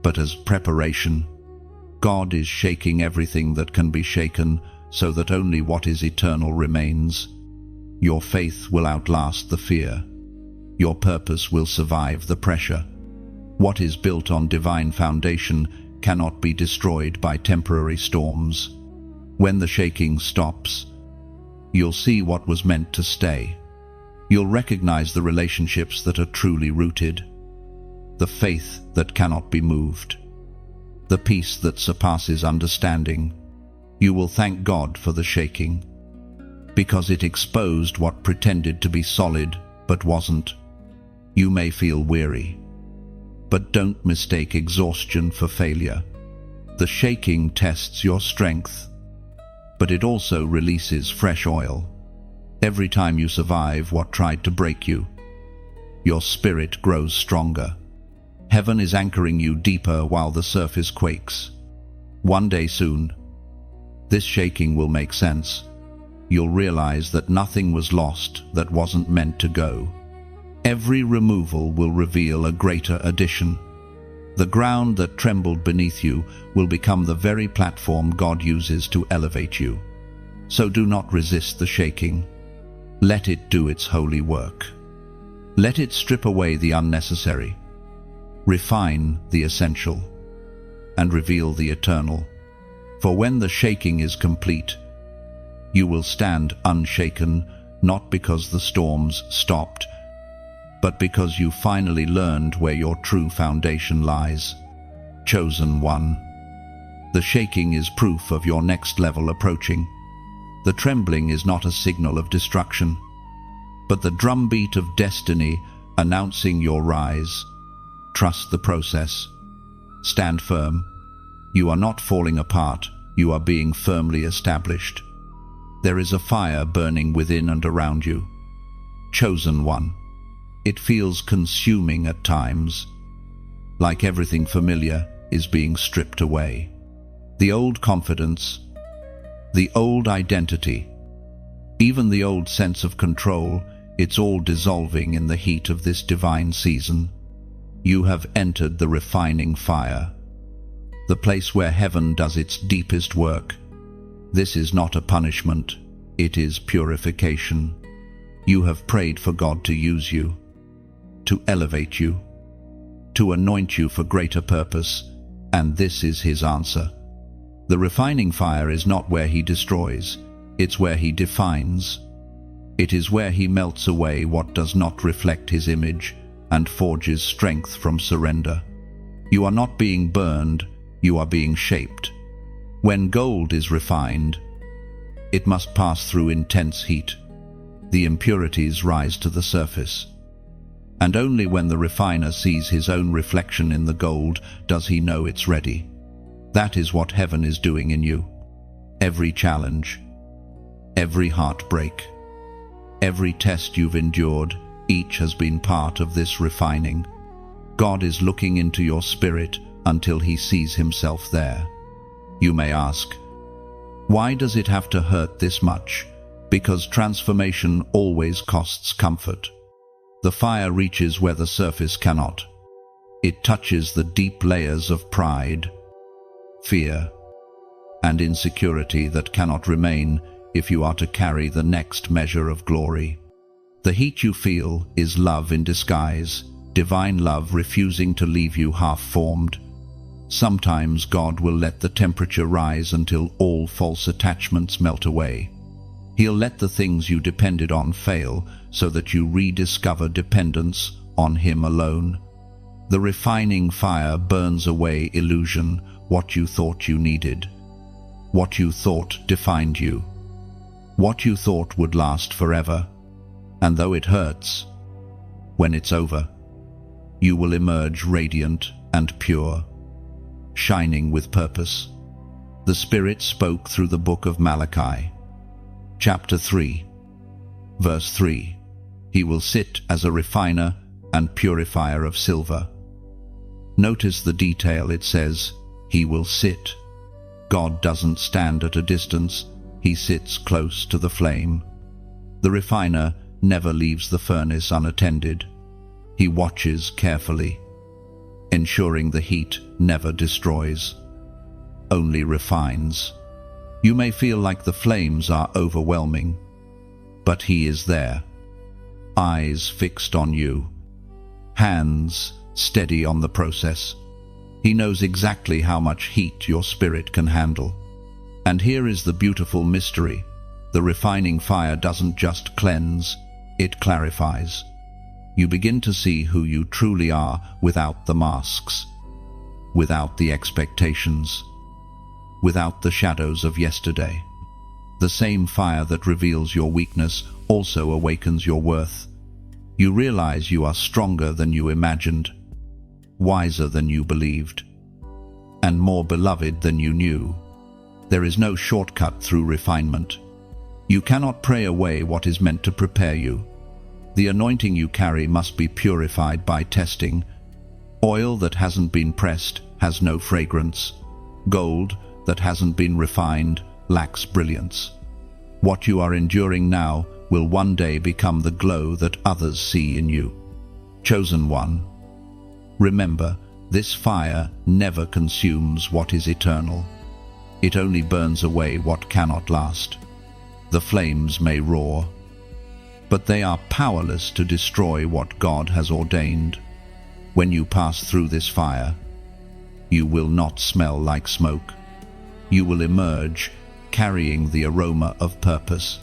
but as preparation. God is shaking everything that can be shaken, so that only what is eternal remains. Your faith will outlast the fear. Your purpose will survive the pressure. What is built on divine foundation cannot be destroyed by temporary storms. When the shaking stops, you'll see what was meant to stay. You'll recognize the relationships that are truly rooted, the faith that cannot be moved, the peace that surpasses understanding. You will thank God for the shaking, because it exposed what pretended to be solid but wasn't. You may feel weary, but don't mistake exhaustion for failure. The shaking tests your strength, but it also releases fresh oil. Every time you survive what tried to break you, your spirit grows stronger. Heaven is anchoring you deeper while the surface quakes. One day soon, this shaking will make sense. You'll realize that nothing was lost that wasn't meant to go. Every removal will reveal a greater addition. The ground that trembled beneath you will become the very platform God uses to elevate you. So do not resist the shaking. Let it do its holy work. Let it strip away the unnecessary, refine the essential, and reveal the eternal. For when the shaking is complete, you will stand unshaken, not because the storms stopped, but because you finally learned where your true foundation lies. Chosen one. The shaking is proof of your next level approaching. The trembling is not a signal of destruction, but the drumbeat of destiny announcing your rise. Trust the process. Stand firm. You are not falling apart, you are being firmly established. There is a fire burning within and around you. Chosen one. It feels consuming at times, like everything familiar is being stripped away. The old confidence, the old identity, even the old sense of control, it's all dissolving in the heat of this divine season. You have entered the refining fire, the place where heaven does its deepest work. This is not a punishment, it is purification. You have prayed for God to use you, to elevate you, to anoint you for greater purpose, and this is His answer. The refining fire is not where He destroys, it's where He defines. It is where He melts away what does not reflect His image and forges strength from surrender. You are not being burned, you are being shaped. When gold is refined, it must pass through intense heat. The impurities rise to the surface. And only when the refiner sees his own reflection in the gold does he know it's ready. That is what heaven is doing in you. Every challenge, every heartbreak, every test you've endured, each has been part of this refining. God is looking into your spirit until He sees Himself there. You may ask, why does it have to hurt this much? Because transformation always costs comfort. The fire reaches where the surface cannot. It touches the deep layers of pride, fear, and insecurity that cannot remain if you are to carry the next measure of glory. The heat you feel is love in disguise, divine love refusing to leave you half-formed. Sometimes God will let the temperature rise until all false attachments melt away. He'll let the things you depended on fail so that you rediscover dependence on Him alone. The refining fire burns away illusion, what you thought you needed, what you thought defined you, what you thought would last forever. And though it hurts, when it's over, you will emerge radiant and pure, shining with purpose. The Spirit spoke through the book of Malachi, chapter 3, verse 3. He will sit as a refiner and purifier of silver. Notice the detail. It says, He will sit. God doesn't stand at a distance, He sits close to the flame. The refiner never leaves the furnace unattended. He watches carefully, ensuring the heat never destroys, only refines. You may feel like the flames are overwhelming, but He is there, eyes fixed on you, hands steady on the process. He knows exactly how much heat your spirit can handle. And here is the beautiful mystery. The refining fire doesn't just cleanse, It clarifies. You begin to see who you truly are without the masks, without the expectations, without the shadows of yesterday. The same fire that reveals your weakness also awakens your worth. You realize you are stronger than you imagined, wiser than you believed, and more beloved than you knew. There is no shortcut through refinement. You cannot pray away what is meant to prepare you. The anointing you carry must be purified by testing. Oil that hasn't been pressed has no fragrance. Gold that hasn't been refined lacks brilliance. What you are enduring now will one day become the glow that others see in you. Chosen one, remember, this fire never consumes what is eternal. It only burns away what cannot last. The flames may roar, but they are powerless to destroy what God has ordained. When you pass through this fire, you will not smell like smoke. You will emerge carrying the aroma of purpose,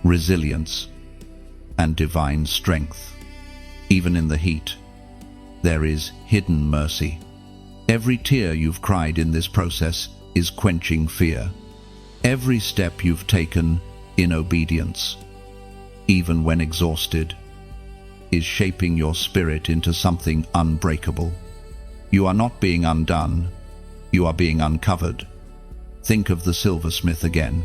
resilience, and divine strength. Even in the heat, there is hidden mercy. Every tear you've cried in this process is quenching fear. Every step you've taken in obedience, even when exhausted, is shaping your spirit into something unbreakable. You are not being undone, you are being uncovered. Think of the silversmith again.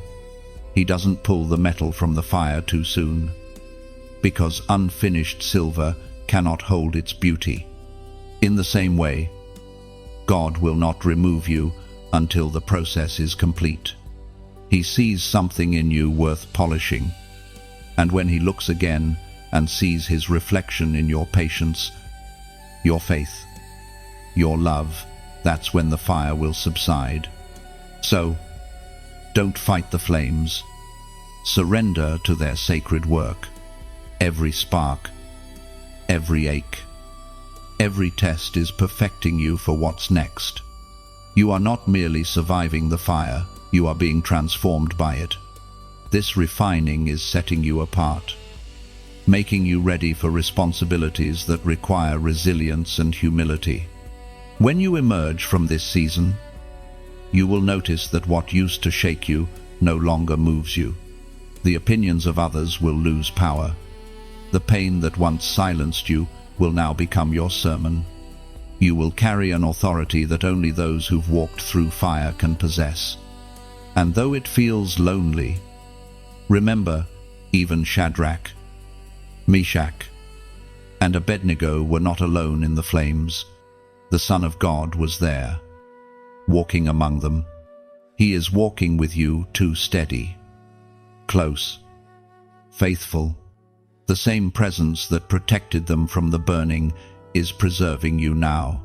He doesn't pull the metal from the fire too soon, because unfinished silver cannot hold its beauty. In the same way, God will not remove you until the process is complete. He sees something in you worth polishing, and when he looks again and sees his reflection in your patience, your faith, your love, that's when the fire will subside. So, don't fight the flames. Surrender to their sacred work. Every spark, every ache, every test is perfecting you for what's next. You are not merely surviving the fire, you are being transformed by it. This refining is setting you apart, making you ready for responsibilities that require resilience and humility. When you emerge from this season, you will notice that what used to shake you no longer moves you. The opinions of others will lose power. The pain that once silenced you will now become your sermon. You will carry an authority that only those who've walked through fire can possess. And though it feels lonely, remember, even Shadrach, Meshach, and Abednego were not alone in the flames. The Son of God was there, walking among them. He is walking with you too, steady, close, faithful. The same presence that protected them from the burning is preserving you now.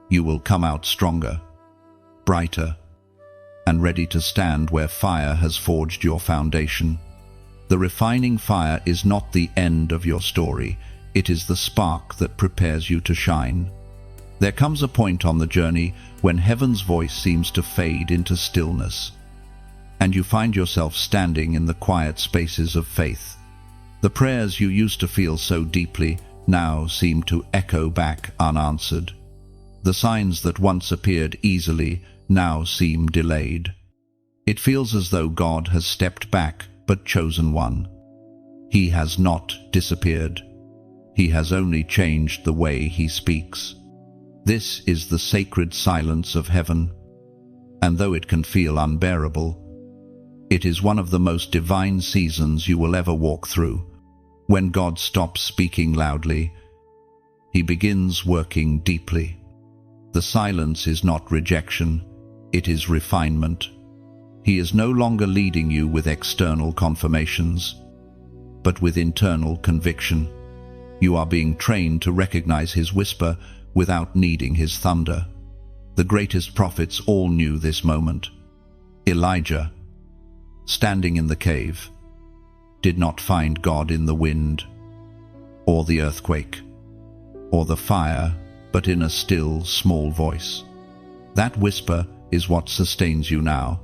You will come out stronger, brighter, and ready to stand where fire has forged your foundation. The refining fire is not the end of your story, it is the spark that prepares you to shine. There comes a point on the journey when heaven's voice seems to fade into stillness, and you find yourself standing in the quiet spaces of faith. The prayers you used to feel so deeply now seem to echo back unanswered. The signs that once appeared easily now seem delayed. It feels as though God has stepped back but chosen one. He has not disappeared. He has only changed the way he speaks. This is the sacred silence of heaven, and though it can feel unbearable, it is one of the most divine seasons you will ever walk through. When God stops speaking loudly, he begins working deeply. The silence is not rejection, it is refinement. He is no longer leading you with external confirmations, but with internal conviction. You are being trained to recognize his whisper without needing his thunder. The greatest prophets all knew this moment. Elijah, standing in the cave, did not find God in the wind, or the earthquake, or the fire, but in a still, small voice. That whisper is what sustains you now.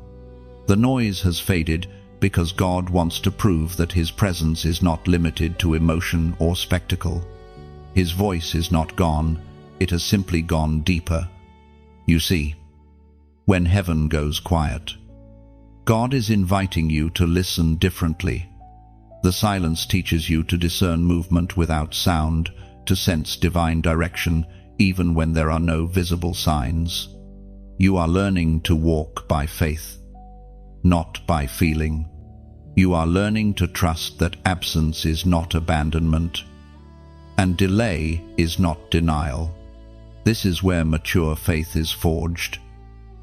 The noise has faded, because God wants to prove that his presence is not limited to emotion or spectacle. His voice is not gone, it has simply gone deeper. You see, when heaven goes quiet, God is inviting you to listen differently. The silence teaches you to discern movement without sound, to sense divine direction even when there are no visible signs. You are learning to walk by faith, not by feeling. You are learning to trust that absence is not abandonment, and delay is not denial. This is where mature faith is forged.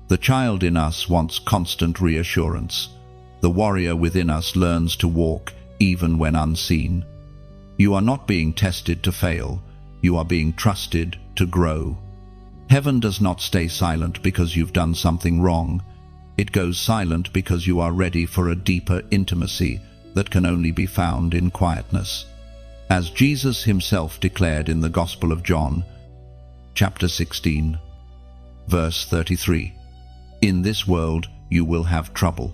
The child in us wants constant reassurance. The warrior within us learns to walk even when unseen. You are not being tested to fail. You are being trusted to grow. Heaven does not stay silent because you've done something wrong. It goes silent because you are ready for a deeper intimacy that can only be found in quietness. As Jesus himself declared in the Gospel of John, chapter 16, verse 33, "In this world you will have trouble,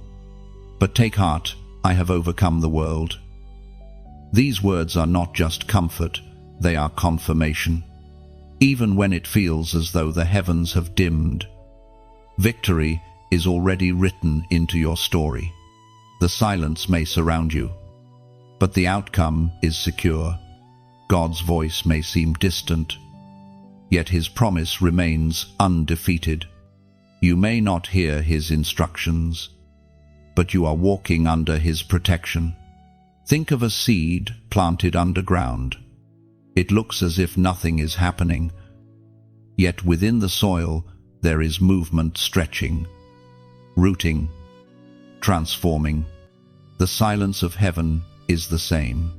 but take heart, I have overcome the world." These words are not just comfort, they are confirmation. Even when it feels as though the heavens have dimmed, victory is already written into your story. The silence may surround you, but the outcome is secure. God's voice may seem distant, yet his promise remains undefeated. You may not hear his instructions, but you are walking under his protection. Think of a seed planted underground. It looks as if nothing is happening, yet within the soil there is movement stretching, rooting, transforming. The silence of heaven is the same.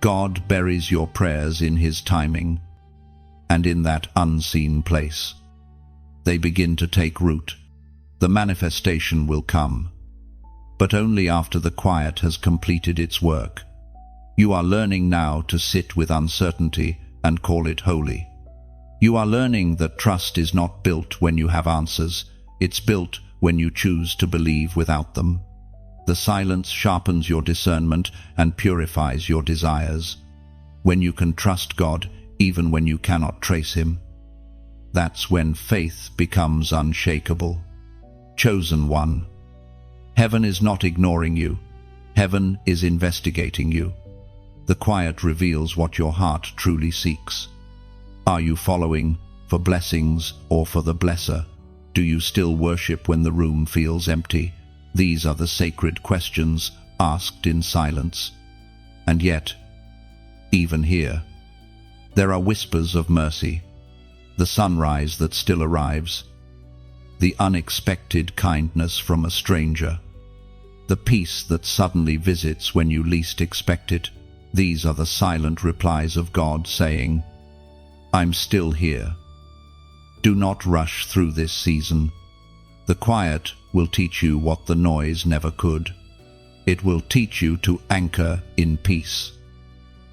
God buries your prayers in his timing, and in that unseen place, they begin to take root. The manifestation will come, but only after the quiet has completed its work. You are learning now to sit with uncertainty and call it holy. You are learning that trust is not built when you have answers, it's built when you choose to believe without them. The silence sharpens your discernment and purifies your desires. When you can trust God even when you cannot trace him, that's when faith becomes unshakable. Chosen one, heaven is not ignoring you. Heaven is investigating you. The quiet reveals what your heart truly seeks. Are you following for blessings or for the blesser? Do you still worship when the room feels empty? These are the sacred questions asked in silence. And yet, even here, there are whispers of mercy. The sunrise that still arrives, the unexpected kindness from a stranger, the peace that suddenly visits when you least expect it. These are the silent replies of God saying, "I'm still here." Do not rush through this season. The quiet will teach you what the noise never could. It will teach you to anchor in peace,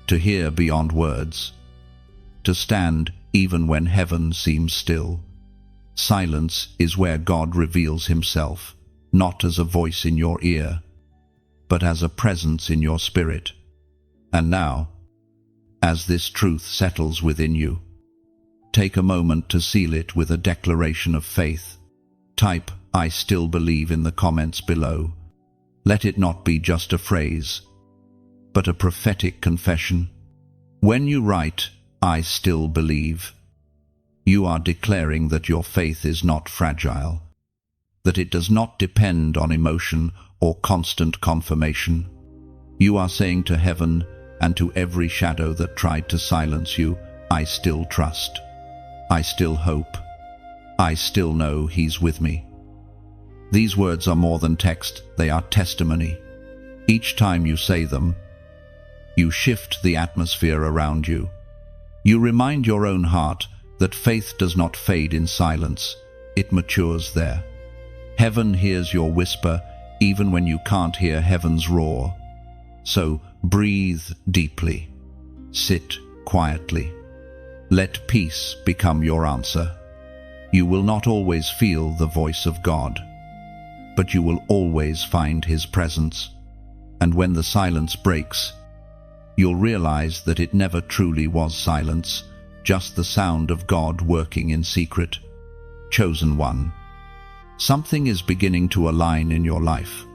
to hear beyond words, to stand even when heaven seems still. Silence is where God reveals himself, not as a voice in your ear, but as a presence in your spirit. And now, as this truth settles within you, take a moment to seal it with a declaration of faith. Type "I still believe" in the comments below. Let it not be just a phrase, but a prophetic confession. When you write "I still believe," you are declaring that your faith is not fragile, that it does not depend on emotion or constant confirmation. You are saying to heaven and to every shadow that tried to silence you, "I still trust. I still hope. I still know he's with me." These words are more than text, they are testimony. Each time you say them, you shift the atmosphere around you. You remind your own heart that faith does not fade in silence, it matures there. Heaven hears your whisper even when you can't hear heaven's roar. So breathe deeply, sit quietly. Let peace become your answer. You will not always feel the voice of God, but you will always find his presence. And when the silence breaks, you'll realize that it never truly was silence, just the sound of God working in secret. Chosen one. Something is beginning to align in your life.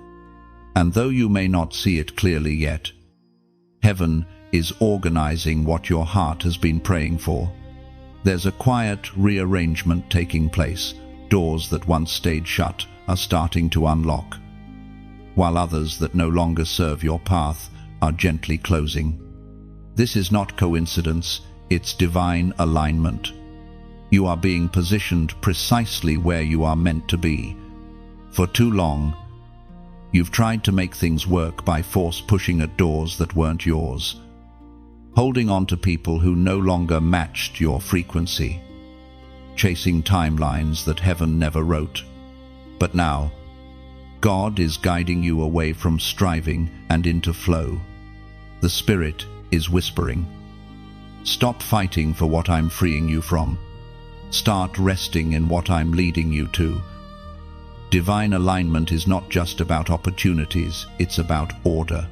And though you may not see it clearly yet, heaven is organizing what your heart has been praying for. There's a quiet rearrangement taking place. Doors that once stayed shut are starting to unlock, while others that no longer serve your path are gently closing. This is not coincidence, it's divine alignment. You are being positioned precisely where you are meant to be. For too long, you've tried to make things work by force pushing at doors that weren't yours, holding on to people who no longer matched your frequency, chasing timelines that heaven never wrote. But now, God is guiding you away from striving and into flow. The Spirit is whispering, "Stop fighting for what I'm freeing you from. Start resting in what I'm leading you to." Divine alignment is not just about opportunities, it's about order.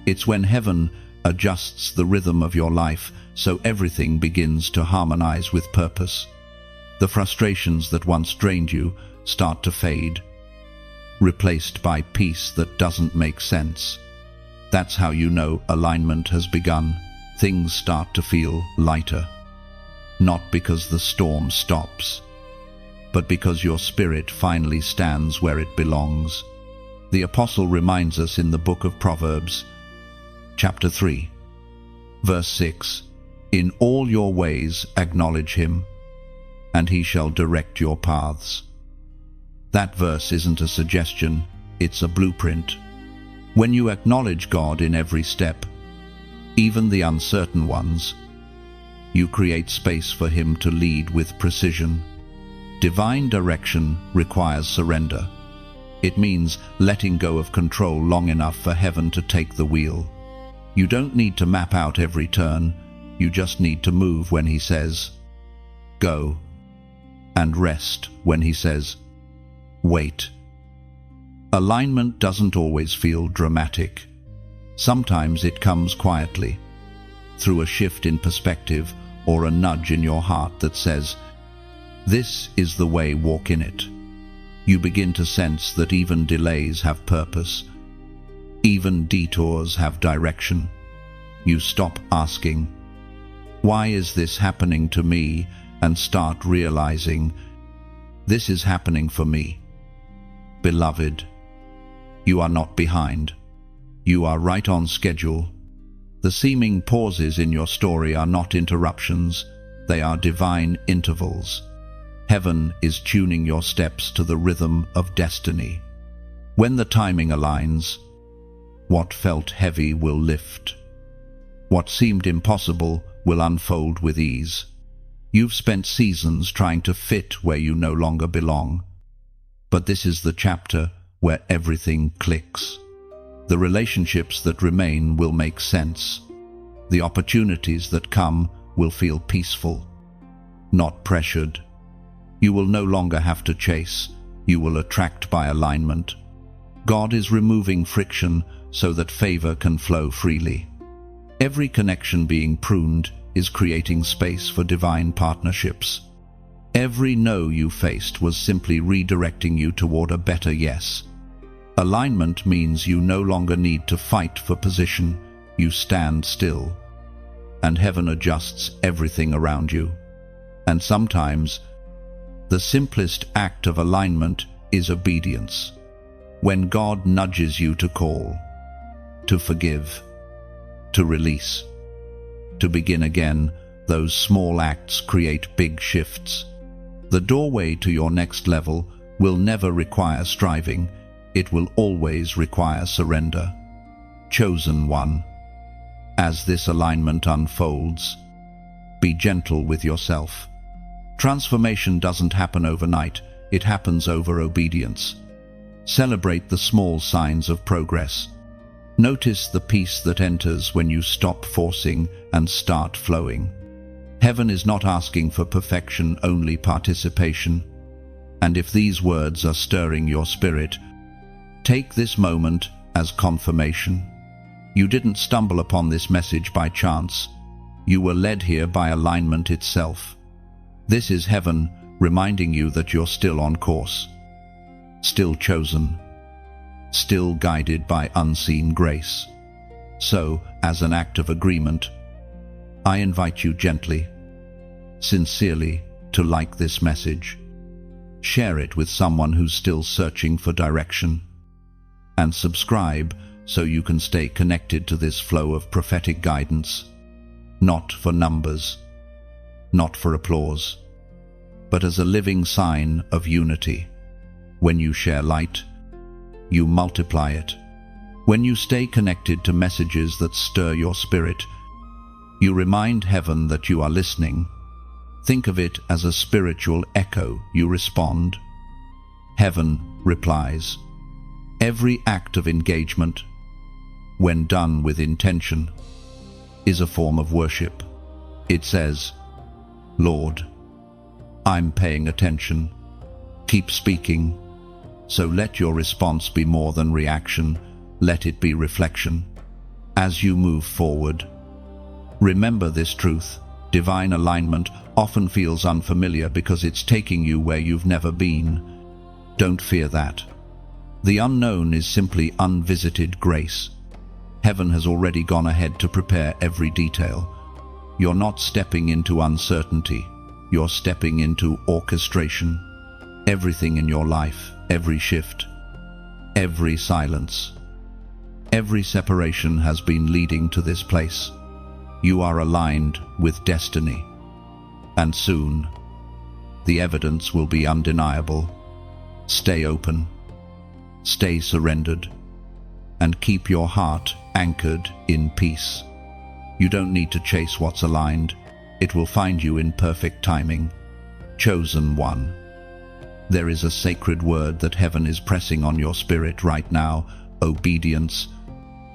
It's when heaven adjusts the rhythm of your life so everything begins to harmonize with purpose. The frustrations that once drained you start to fade, replaced by peace that doesn't make sense. That's how you know alignment has begun. Things start to feel lighter. Not because the storm stops, but because your spirit finally stands where it belongs. The Apostle reminds us in the book of Proverbs, chapter 3, verse 6, "In all your ways acknowledge him, and he shall direct your paths." That verse isn't a suggestion, it's a blueprint. When you acknowledge God in every step, even the uncertain ones, you create space for him to lead with precision. Divine direction requires surrender. It means letting go of control long enough for heaven to take the wheel. You don't need to map out every turn, you just need to move when he says, "Go," and rest when he says, "Wait." Alignment doesn't always feel dramatic. Sometimes it comes quietly, through a shift in perspective or a nudge in your heart that says, "This is the way, walk in it." You begin to sense that even delays have purpose. Even detours have direction. You stop asking, "Why is this happening to me?" and start realizing, "This is happening for me." Beloved, you are not behind. You are right on schedule. The seeming pauses in your story are not interruptions, they are divine intervals. Heaven is tuning your steps to the rhythm of destiny. When the timing aligns, what felt heavy will lift. What seemed impossible will unfold with ease. You've spent seasons trying to fit where you no longer belong. But this is the chapter where everything clicks. The relationships that remain will make sense. The opportunities that come will feel peaceful, not pressured. You will no longer have to chase, you will attract by alignment. God is removing friction so that favor can flow freely. Every connection being pruned is creating space for divine partnerships. Every no you faced was simply redirecting you toward a better yes. Alignment means you no longer need to fight for position, you stand still, and heaven adjusts everything around you. And sometimes, the simplest act of alignment is obedience. When God nudges you to call, to forgive, to release, to begin again, those small acts create big shifts. The doorway to your next level will never require striving, it will always require surrender. Chosen one, as this alignment unfolds, be gentle with yourself. Transformation doesn't happen overnight, it happens over obedience. Celebrate the small signs of progress. Notice the peace that enters when you stop forcing and start flowing. Heaven is not asking for perfection, only participation. And if these words are stirring your spirit, take this moment as confirmation. You didn't stumble upon this message by chance. You were led here by alignment itself. This is heaven reminding you that you're still on course, still chosen, still guided by unseen grace. So, as an act of agreement, I invite you gently, sincerely, to like this message. Share it with someone who's still searching for direction. And subscribe so you can stay connected to this flow of prophetic guidance. Not for numbers, not for applause, but as a living sign of unity. When you share light, you multiply it. When you stay connected to messages that stir your spirit, you remind heaven that you are listening. Think of it as a spiritual echo. You respond. Heaven replies. Every act of engagement, when done with intention, is a form of worship. It says, Lord, I'm paying attention. Keep speaking. So let your response be more than reaction. Let it be reflection. As you move forward, remember this truth. Divine alignment often feels unfamiliar because it's taking you where you've never been. Don't fear that. The unknown is simply unvisited grace. Heaven has already gone ahead to prepare every detail. You're not stepping into uncertainty. You're stepping into orchestration. Everything in your life, every shift, every silence, every separation has been leading to this place. You are aligned with destiny. And soon, the evidence will be undeniable. Stay open, stay surrendered, and keep your heart anchored in peace. You don't need to chase what's aligned. It will find you in perfect timing. Chosen one. There is a sacred word that heaven is pressing on your spirit right now: obedience.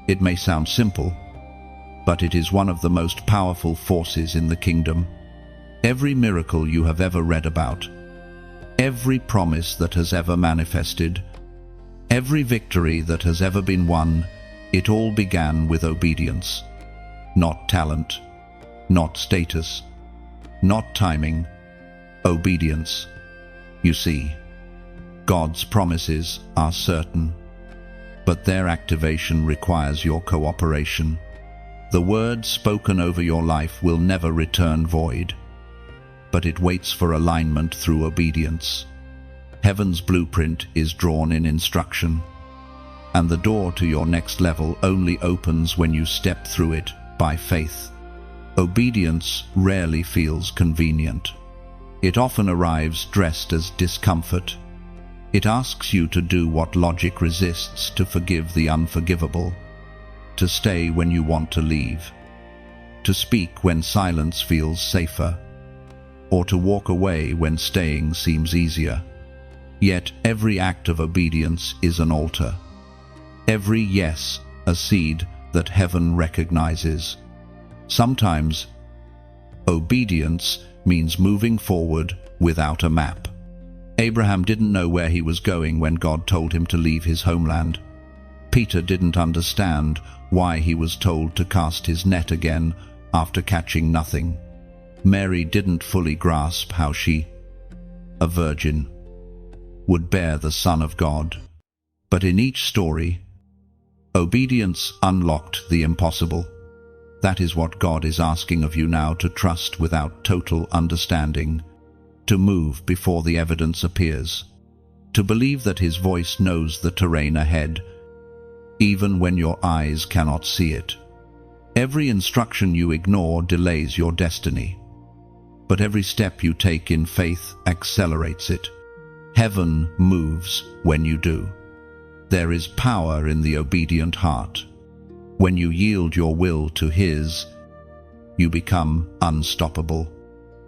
It may sound simple, but it is one of the most powerful forces in the kingdom. Every miracle you have ever read about, every promise that has ever manifested, every victory that has ever been won, it all began with obedience. Not talent, not status, not timing, obedience. You see, God's promises are certain, but their activation requires your cooperation. The word spoken over your life will never return void, but it waits for alignment through obedience. Heaven's blueprint is drawn in instruction, and the door to your next level only opens when you step through it by faith. Obedience rarely feels convenient. It often arrives dressed as discomfort. It asks you to do what logic resists, to forgive the unforgivable, to stay when you want to leave, to speak when silence feels safer, or to walk away when staying seems easier. Yet every act of obedience is an altar. Every yes, a seed that heaven recognizes. Sometimes, obedience means moving forward without a map. Abraham didn't know where he was going when God told him to leave his homeland. Peter didn't understand why he was told to cast his net again after catching nothing. Mary didn't fully grasp how she, a virgin, would bear the Son of God. But in each story, obedience unlocked the impossible. That is what God is asking of you now: to trust without total understanding, to move before the evidence appears, to believe that His voice knows the terrain ahead, even when your eyes cannot see it. Every instruction you ignore delays your destiny, but every step you take in faith accelerates it. Heaven moves when you do. There is power in the obedient heart. When you yield your will to His, you become unstoppable.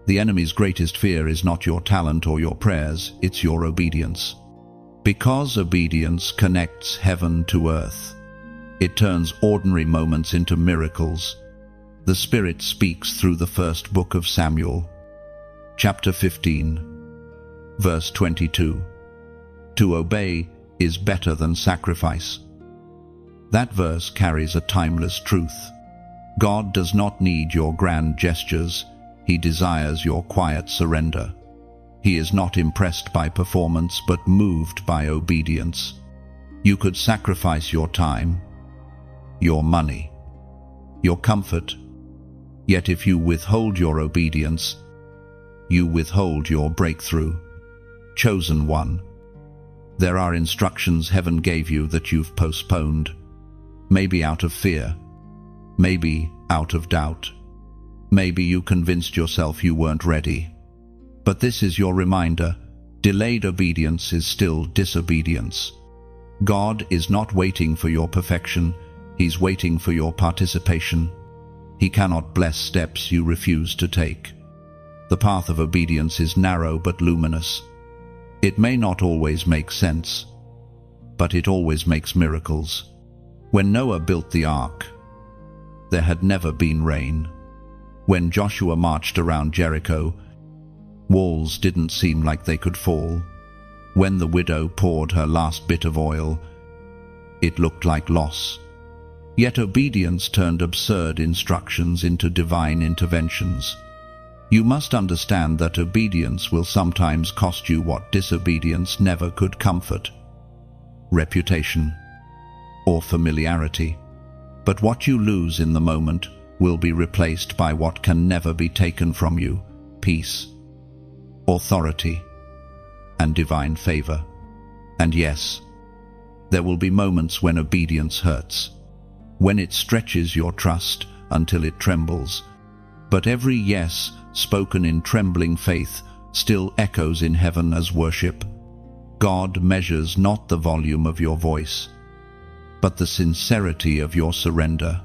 The enemy's greatest fear is not your talent or your prayers, it's your obedience. Because obedience connects heaven to earth, it turns ordinary moments into miracles. The Spirit speaks through the first book of Samuel, chapter 15, verse 22. To obey is better than sacrifice. That verse carries a timeless truth. God does not need your grand gestures. He desires your quiet surrender. He is not impressed by performance, but moved by obedience. You could sacrifice your time, your money, your comfort, yet if you withhold your obedience, you withhold your breakthrough. Chosen one. There are instructions heaven gave you that you've postponed, maybe out of fear, maybe out of doubt. Maybe you convinced yourself you weren't ready. But this is your reminder: delayed obedience is still disobedience. God is not waiting for your perfection, He's waiting for your participation. He cannot bless steps you refuse to take. The path of obedience is narrow but luminous. It may not always make sense, but it always makes miracles. When Noah built the ark, there had never been rain. When Joshua marched around Jericho, walls didn't seem like they could fall. When the widow poured her last bit of oil, it looked like loss. Yet obedience turned absurd instructions into divine interventions. You must understand that obedience will sometimes cost you what disobedience never could comfort: reputation or familiarity. But what you lose in the moment will be replaced by what can never be taken from you: peace, authority, and divine favor. And yes, there will be moments when obedience hurts, when it stretches your trust until it trembles. But every yes spoken in trembling faith still echoes in heaven as worship. God measures not the volume of your voice, but the sincerity of your surrender.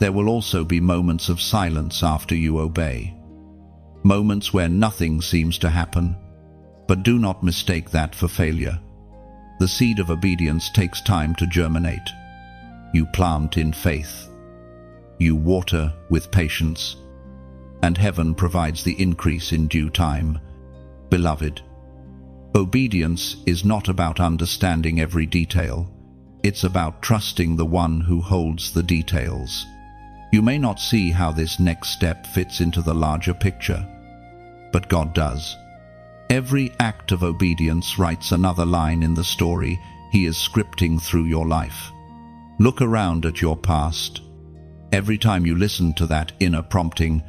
There will also be moments of silence after you obey, moments where nothing seems to happen. But do not mistake that for failure. The seed of obedience takes time to germinate. You plant in faith, you water with patience, and heaven provides the increase in due time. Beloved, obedience is not about understanding every detail. It's about trusting the one who holds the details. You may not see how this next step fits into the larger picture, but God does. Every act of obedience writes another line in the story He is scripting through your life. Look around at your past. Every time you listened to that inner prompting,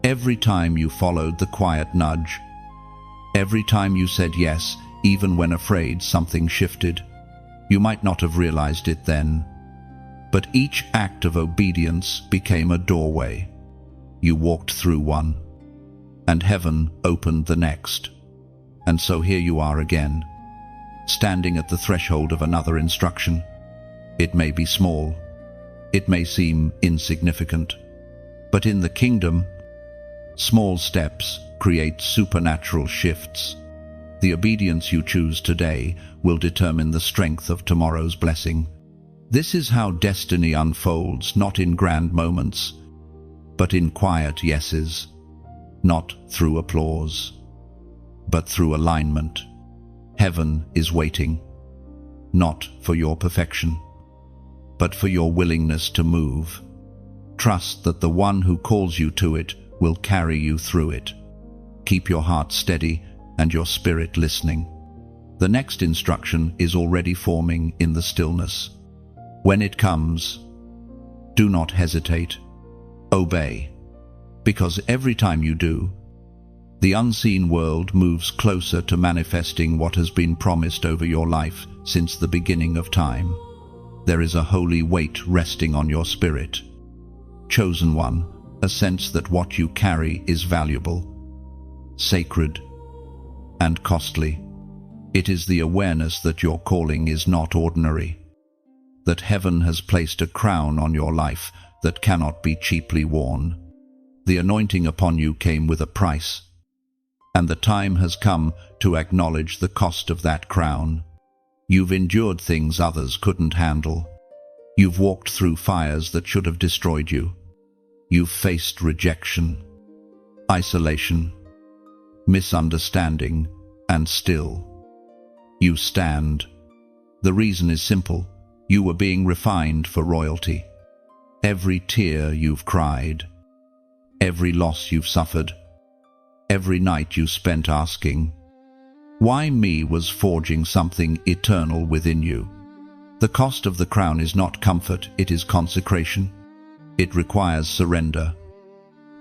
every time you followed the quiet nudge, every time you said yes, even when afraid something shifted, you might not have realized it then, but each act of obedience became a doorway. You walked through one, and heaven opened the next. And so here you are again, standing at the threshold of another instruction. It may be small, it may seem insignificant, but in the kingdom, small steps create supernatural shifts. The obedience you choose today will determine the strength of tomorrow's blessing. This is how destiny unfolds, not in grand moments, but in quiet yeses, not through applause, but through alignment. Heaven is waiting, not for your perfection, but for your willingness to move. Trust that the one who calls you to it will carry you through it. Keep your heart steady and your spirit listening. The next instruction is already forming in the stillness. When it comes, do not hesitate. Obey, because every time you do, the unseen world moves closer to manifesting what has been promised over your life since the beginning of time. There is a holy weight resting on your spirit. Chosen one, a sense that what you carry is valuable, sacred, and costly. It is the awareness that your calling is not ordinary, that heaven has placed a crown on your life that cannot be cheaply worn. The anointing upon you came with a price, and the time has come to acknowledge the cost of that crown. You've endured things others couldn't handle. You've walked through fires that should have destroyed you. You've faced rejection, isolation, misunderstanding, and still you stand. The reason is simple. You were being refined for royalty. Every tear you've cried, every loss you've suffered, every night you spent asking, "Why me?" was forging something eternal within you. The cost of the crown is not comfort, it is consecration. It requires surrender,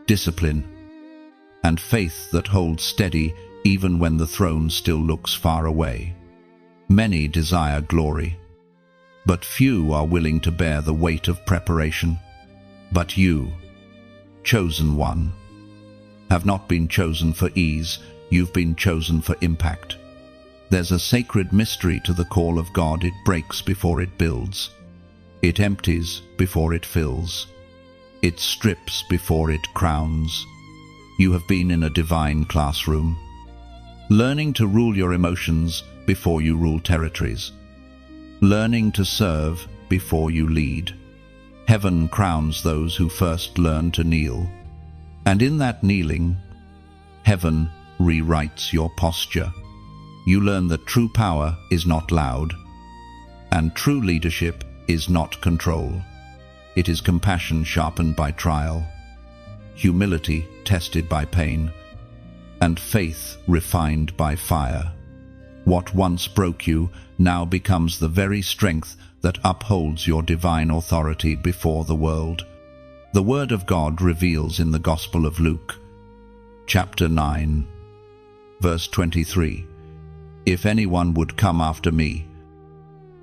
discipline, and faith that holds steady even when the throne still looks far away. Many desire glory, but few are willing to bear the weight of preparation. But you, chosen one, have not been chosen for ease, you've been chosen for impact. There's a sacred mystery to the call of God. It breaks before it builds. It empties before it fills. It strips before it crowns. You have been in a divine classroom, learning to rule your emotions before you rule territories, learning to serve before you lead. Heaven crowns those who first learn to kneel, and in that kneeling, heaven rewrites your posture. You learn that true power is not loud, and true leadership is not control. It is compassion sharpened by trial, humility tested by pain, and faith refined by fire. What once broke you now becomes the very strength that upholds your divine authority before the world. The Word of God reveals in the Gospel of Luke, chapter 9, verse 23, "If anyone would come after me,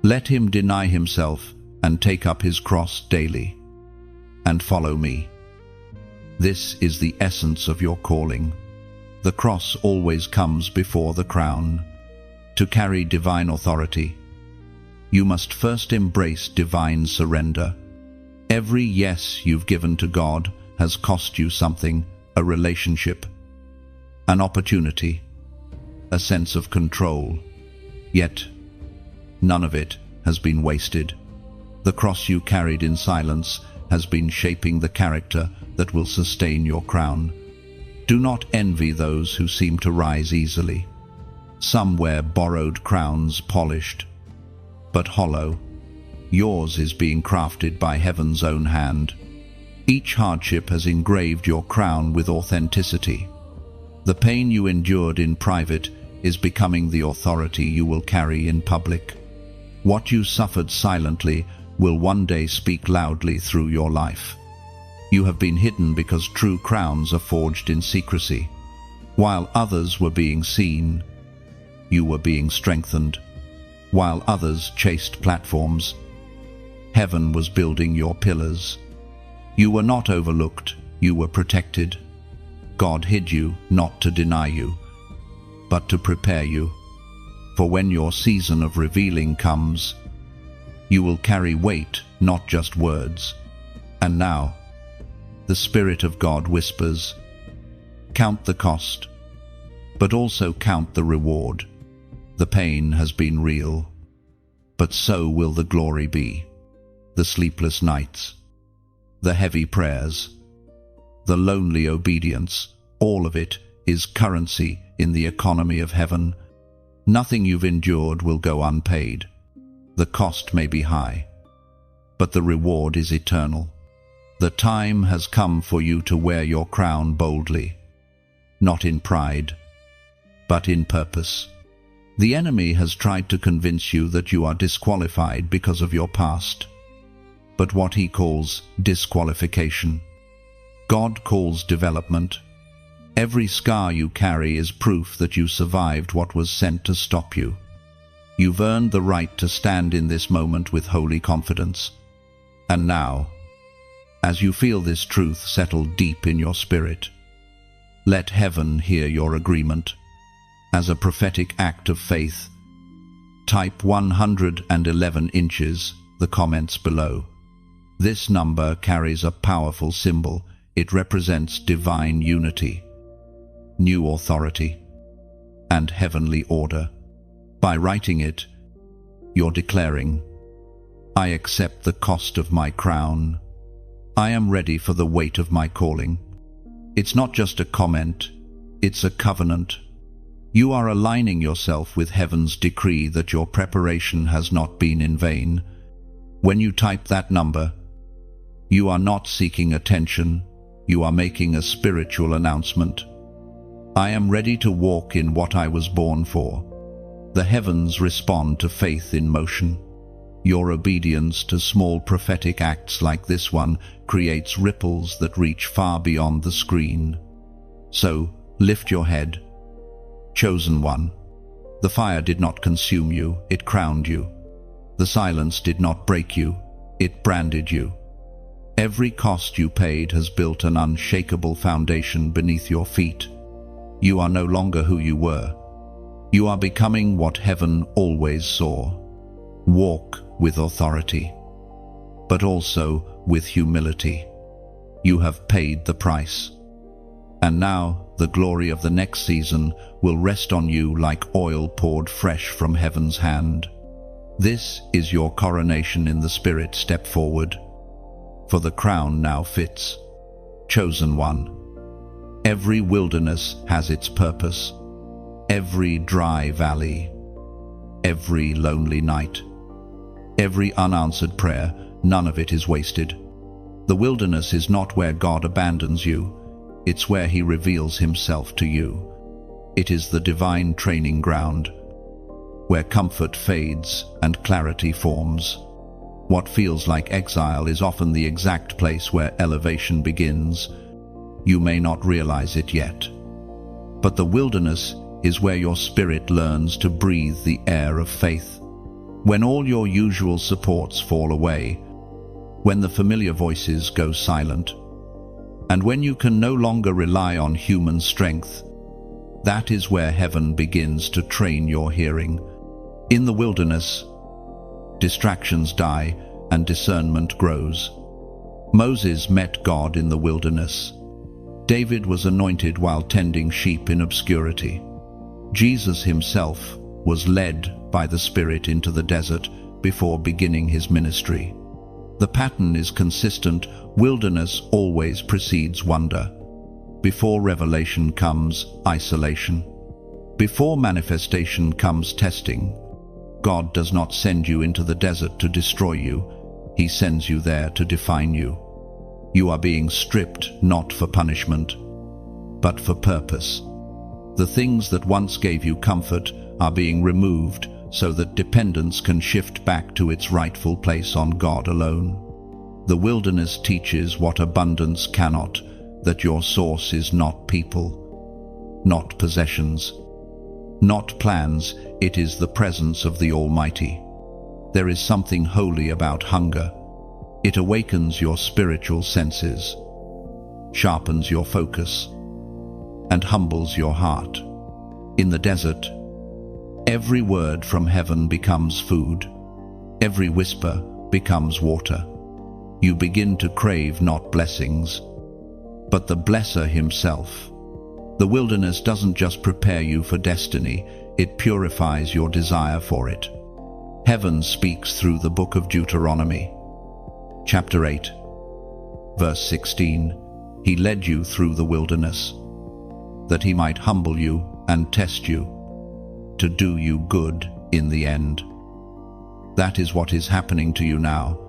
let him deny himself and take up his cross daily, and follow me." This is the essence of your calling. The cross always comes before the crown. To carry divine authority, you must first embrace divine surrender. Every yes you've given to God has cost you something: a relationship, an opportunity, a sense of control. Yet, none of it has been wasted. The cross you carried in silence has been shaping the character that will sustain your crown. Do not envy those who seem to rise easily. Some wear borrowed crowns, polished, but hollow. Yours is being crafted by heaven's own hand. Each hardship has engraved your crown with authenticity. The pain you endured in private is becoming the authority you will carry in public. What you suffered silently will one day speak loudly through your life. You have been hidden because true crowns are forged in secrecy. While others were being seen, you were being strengthened. While others chased platforms, heaven was building your pillars. You were not overlooked, you were protected. God hid you not to deny you, but to prepare you. For when your season of revealing comes, you will carry weight, not just words. And now, the Spirit of God whispers, count the cost, but also count the reward. The pain has been real, but so will the glory be. The sleepless nights, the heavy prayers, the lonely obedience, all of it is currency in the economy of heaven. Nothing you've endured will go unpaid. The cost may be high, but the reward is eternal. The time has come for you to wear your crown boldly, not in pride, but in purpose. The enemy has tried to convince you that you are disqualified because of your past, but what he calls disqualification, God calls development. Every scar you carry is proof that you survived what was sent to stop you. You've earned the right to stand in this moment with holy confidence. And now, as you feel this truth settle deep in your spirit, let heaven hear your agreement. As a prophetic act of faith, type 111 inches, the comments below. This number carries a powerful symbol. It represents divine unity, new authority, and heavenly order. By writing it, you're declaring, I accept the cost of my crown. I am ready for the weight of my calling. It's not just a comment, it's a covenant. You are aligning yourself with heaven's decree that your preparation has not been in vain. When you type that number, you are not seeking attention, you are making a spiritual announcement. I am ready to walk in what I was born for. The heavens respond to faith in motion. Your obedience to small prophetic acts like this one creates ripples that reach far beyond the screen. So, lift your head. Chosen one. The fire did not consume you, it crowned you. The silence did not break you, it branded you. Every cost you paid has built an unshakable foundation beneath your feet. You are no longer who you were. You are becoming what heaven always saw. Walk with authority, but also with humility. You have paid the price. And now the glory of the next season will rest on you like oil poured fresh from heaven's hand. This is your coronation in the Spirit. Step forward, for the crown now fits. Chosen one. Every wilderness has its purpose. Every dry valley, every lonely night, every unanswered prayer, none of it is wasted. The wilderness is not where God abandons you, it's where He reveals Himself to you. It is the divine training ground, where comfort fades and clarity forms. What feels like exile is often the exact place where elevation begins. You may not realize it yet, but the wilderness is where your spirit learns to breathe the air of faith. When all your usual supports fall away, when the familiar voices go silent, and when you can no longer rely on human strength, that is where heaven begins to train your hearing. In the wilderness, distractions die and discernment grows. Moses met God in the wilderness. David was anointed while tending sheep in obscurity. Jesus Himself was led by the Spirit into the desert before beginning His ministry. The pattern is consistent. Wilderness always precedes wonder. Before revelation comes isolation. Before manifestation comes testing. God does not send you into the desert to destroy you. He sends you there to define you. You are being stripped not for punishment, but for purpose. The things that once gave you comfort are being removed so that dependence can shift back to its rightful place on God alone. The wilderness teaches what abundance cannot, that your source is not people, not possessions, not plans, it is the presence of the Almighty. There is something holy about hunger. It awakens your spiritual senses, sharpens your focus, and humbles your heart. In the desert, every word from heaven becomes food. Every whisper becomes water. You begin to crave not blessings, but the Blesser Himself. The wilderness doesn't just prepare you for destiny, it purifies your desire for it. Heaven speaks through the book of Deuteronomy, chapter 8, verse 16. He led you through the wilderness, that He might humble you and test you, to do you good in the end. That is what is happening to you now.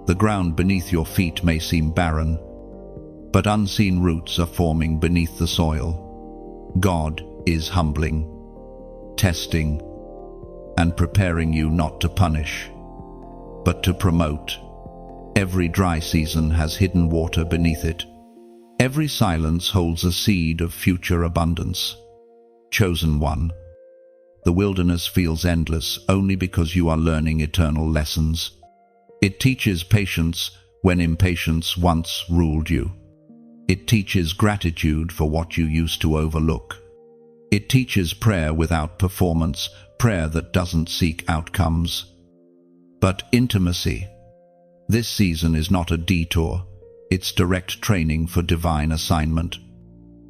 The ground beneath your feet may seem barren, but unseen roots are forming beneath the soil. God is humbling, testing, and preparing you not to punish, but to promote. Every dry season has hidden water beneath it. Every silence holds a seed of future abundance. Chosen one. The wilderness feels endless only because you are learning eternal lessons. It teaches patience when impatience once ruled you. It teaches gratitude for what you used to overlook. It teaches prayer without performance, prayer that doesn't seek outcomes, but intimacy. This season is not a detour, it's direct training for divine assignment.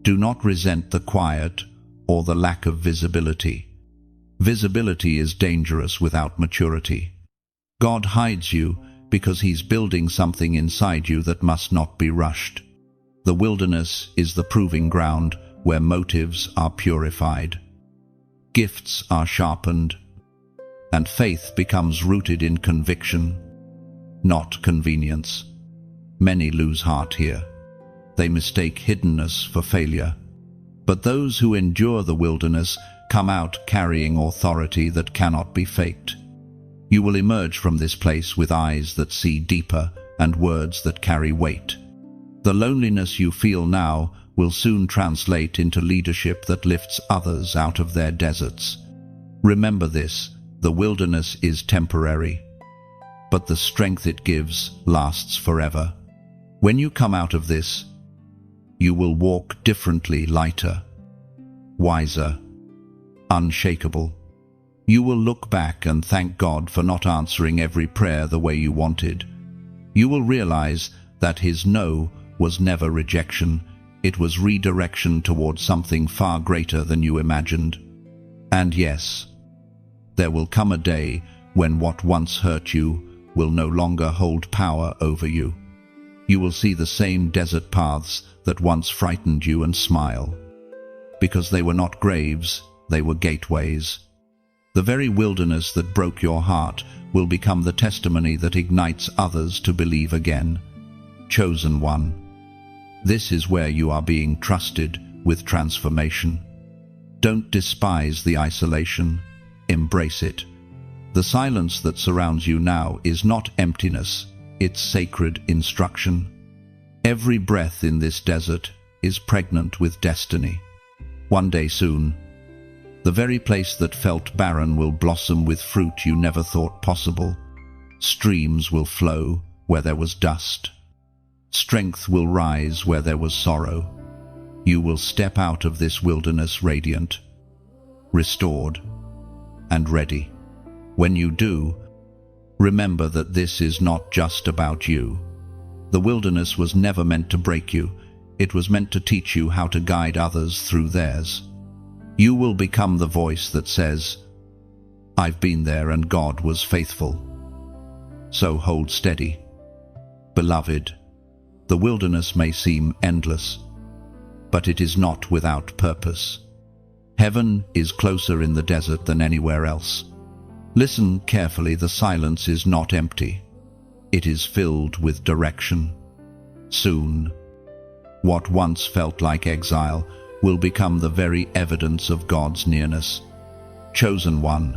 Do not resent the quiet or the lack of visibility. Visibility is dangerous without maturity. God hides you because He's building something inside you that must not be rushed. The wilderness is the proving ground where motives are purified, gifts are sharpened, and faith becomes rooted in conviction. not convenience. Many lose heart here. They mistake hiddenness for failure. But those who endure the wilderness come out carrying authority that cannot be faked. You will emerge from this place with eyes that see deeper and words that carry weight. The loneliness you feel now will soon translate into leadership that lifts others out of their deserts. Remember this, the wilderness is temporary, but the strength it gives lasts forever. When you come out of this, you will walk differently, lighter, wiser, unshakable. You will look back and thank God for not answering every prayer the way you wanted. You will realize that His no was never rejection, it was redirection towards something far greater than you imagined. And yes, there will come a day when what once hurt you will no longer hold power over you. You will see the same desert paths that once frightened you and smile. Because they were not graves, they were gateways. The very wilderness that broke your heart will become the testimony that ignites others to believe again. Chosen one. This is where you are being trusted with transformation. Don't despise the isolation. Embrace it. The silence that surrounds you now is not emptiness, it's sacred instruction. Every breath in this desert is pregnant with destiny. One day soon, the very place that felt barren will blossom with fruit you never thought possible. Streams will flow where there was dust. Strength will rise where there was sorrow. You will step out of this wilderness radiant, restored, and ready. When you do, remember that this is not just about you. The wilderness was never meant to break you. It was meant to teach you how to guide others through theirs. You will become the voice that says, "I've been there and God was faithful." So hold steady. Beloved, the wilderness may seem endless, but it is not without purpose. Heaven is closer in the desert than anywhere else. Listen carefully, the silence is not empty. It is filled with direction. Soon, what once felt like exile will become the very evidence of God's nearness. Chosen one.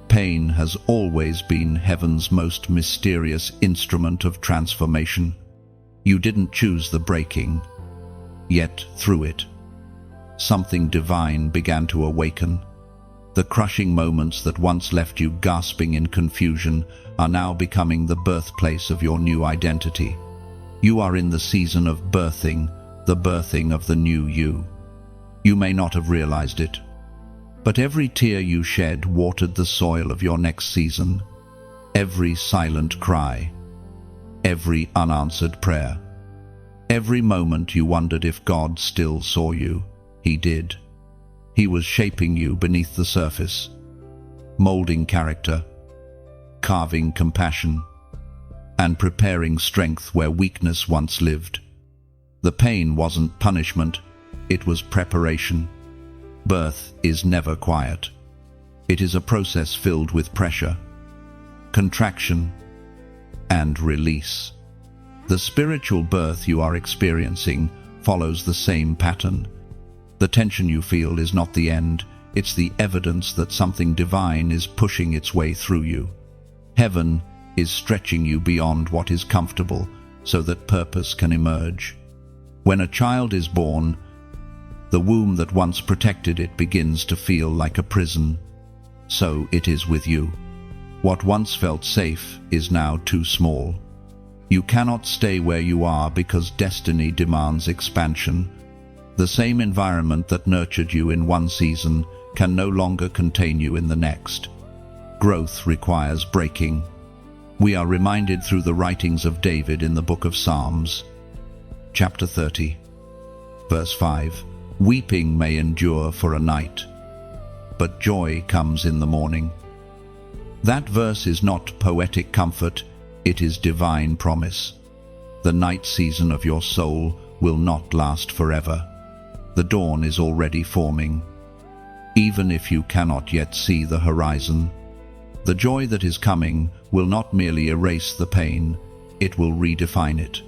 Pain has always been heaven's most mysterious instrument of transformation. You didn't choose the breaking, yet through it, something divine began to awaken. The crushing moments that once left you gasping in confusion are now becoming the birthplace of your new identity. You are in the season of birthing, the birthing of the new you. You may not have realized it, but every tear you shed watered the soil of your next season. Every silent cry, every unanswered prayer, every moment you wondered if God still saw you, He did. He was shaping you beneath the surface, molding character, carving compassion, and preparing strength where weakness once lived. The pain wasn't punishment, it was preparation. Birth is never quiet. It is a process filled with pressure, contraction, and release. The spiritual birth you are experiencing follows the same pattern. The tension you feel is not the end, it's the evidence that something divine is pushing its way through you. Heaven is stretching you beyond what is comfortable so that purpose can emerge. When a child is born, the womb that once protected it begins to feel like a prison. So it is with you. What once felt safe is now too small. You cannot stay where you are because destiny demands expansion. The same environment that nurtured you in one season can no longer contain you in the next. Growth requires breaking. We are reminded through the writings of David in the book of Psalms, chapter 30, verse 5. Weeping may endure for a night, but joy comes in the morning. That verse is not poetic comfort, it is divine promise. The night season of your soul will not last forever. The dawn is already forming. Even if you cannot yet see the horizon, The joy that is coming will not merely erase the pain, it will redefine it.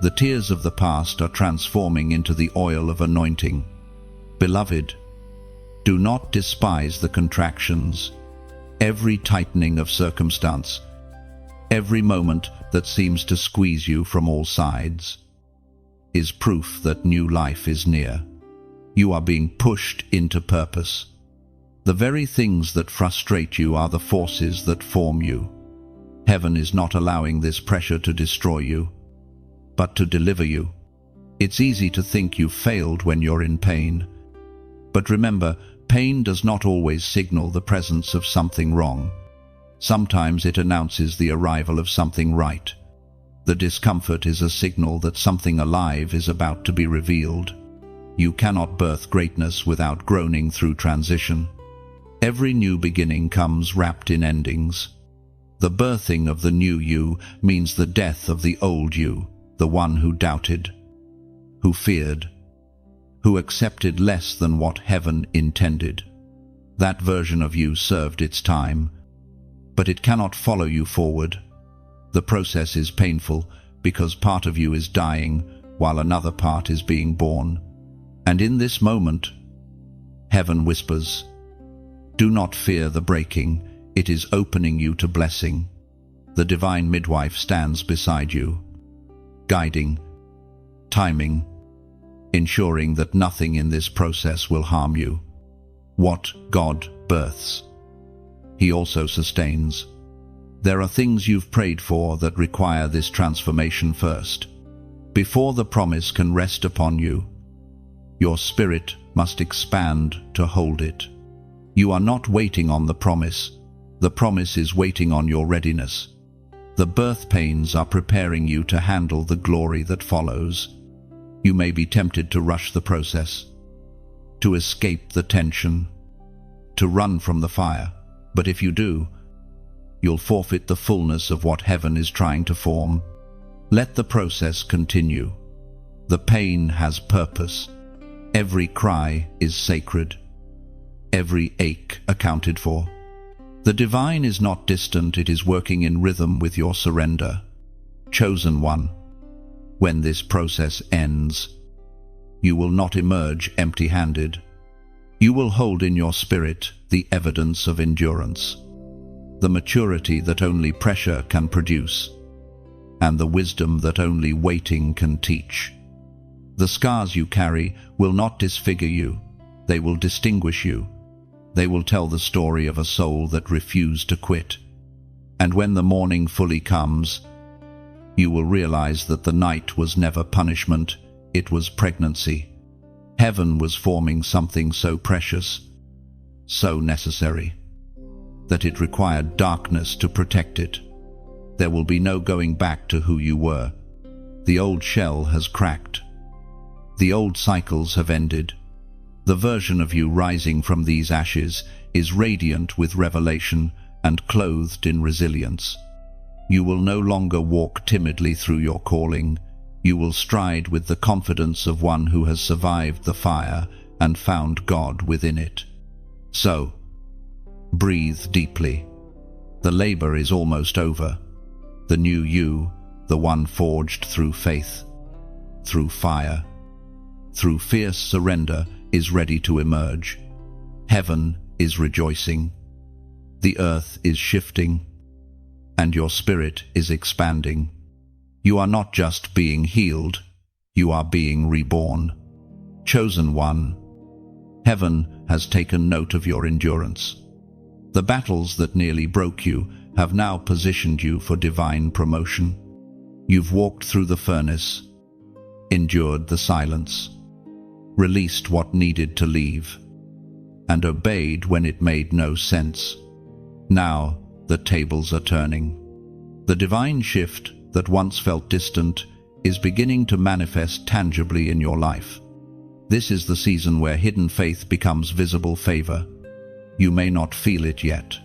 The tears of the past are transforming into the oil of anointing. Beloved, do not despise the contractions. Every tightening of circumstance, every moment that seems to squeeze you from all sides, is proof that new life is near. You are being pushed into purpose. The very things that frustrate you are the forces that form you. Heaven is not allowing this pressure to destroy you, but to deliver you. It's easy to think you've failed when you're in pain. But remember, pain does not always signal the presence of something wrong. Sometimes it announces the arrival of something right. The discomfort is a signal that something alive is about to be revealed. You cannot birth greatness without groaning through transition. Every new beginning comes wrapped in endings. The birthing of the new you means the death of the old you, the one who doubted, who feared, who accepted less than what heaven intended. That version of you served its time, but it cannot follow you forward. The process is painful because part of you is dying while another part is being born. And in this moment, heaven whispers, "Do not fear the breaking, it is opening you to blessing." The divine midwife stands beside you, guiding, timing, ensuring that nothing in this process will harm you. What God births, He also sustains. There are things you've prayed for that require this transformation first. Before the promise can rest upon you, your spirit must expand to hold it. You are not waiting on the promise is waiting on your readiness. The birth pains are preparing you to handle the glory that follows. You may be tempted to rush the process, to escape the tension, to run from the fire, but if you do, you'll forfeit the fullness of what heaven is trying to form. Let the process continue. The pain has purpose. Every cry is sacred. Every ache accounted for. The divine is not distant, it is working in rhythm with your surrender. Chosen one, when this process ends, you will not emerge empty-handed. You will hold in your spirit the evidence of endurance, the maturity that only pressure can produce, and the wisdom that only waiting can teach. The scars you carry will not disfigure you, they will distinguish you. They will tell the story of a soul that refused to quit. And when the morning fully comes, you will realize that the night was never punishment, it was pregnancy. Heaven was forming something so precious, so necessary, that it required darkness to protect it. There will be no going back to who you were. The old shell has cracked. The old cycles have ended. The version of you rising from these ashes is radiant with revelation and clothed in resilience. You will no longer walk timidly through your calling. You will stride with the confidence of one who has survived the fire and found God within it. So, breathe deeply. The labor is almost over. The new you, the one forged through faith, through fire, through fierce surrender, is ready to emerge. Heaven is rejoicing. The earth is shifting, and your spirit is expanding. You are not just being healed, you are being reborn. Chosen one, heaven has taken note of your endurance. The battles that nearly broke you have now positioned you for divine promotion. You've walked through the furnace, endured the silence, released what needed to leave, and obeyed when it made no sense. Now the tables are turning. The divine shift that once felt distant is beginning to manifest tangibly in your life. This is the season where hidden faith becomes visible favor. You may not feel it yet,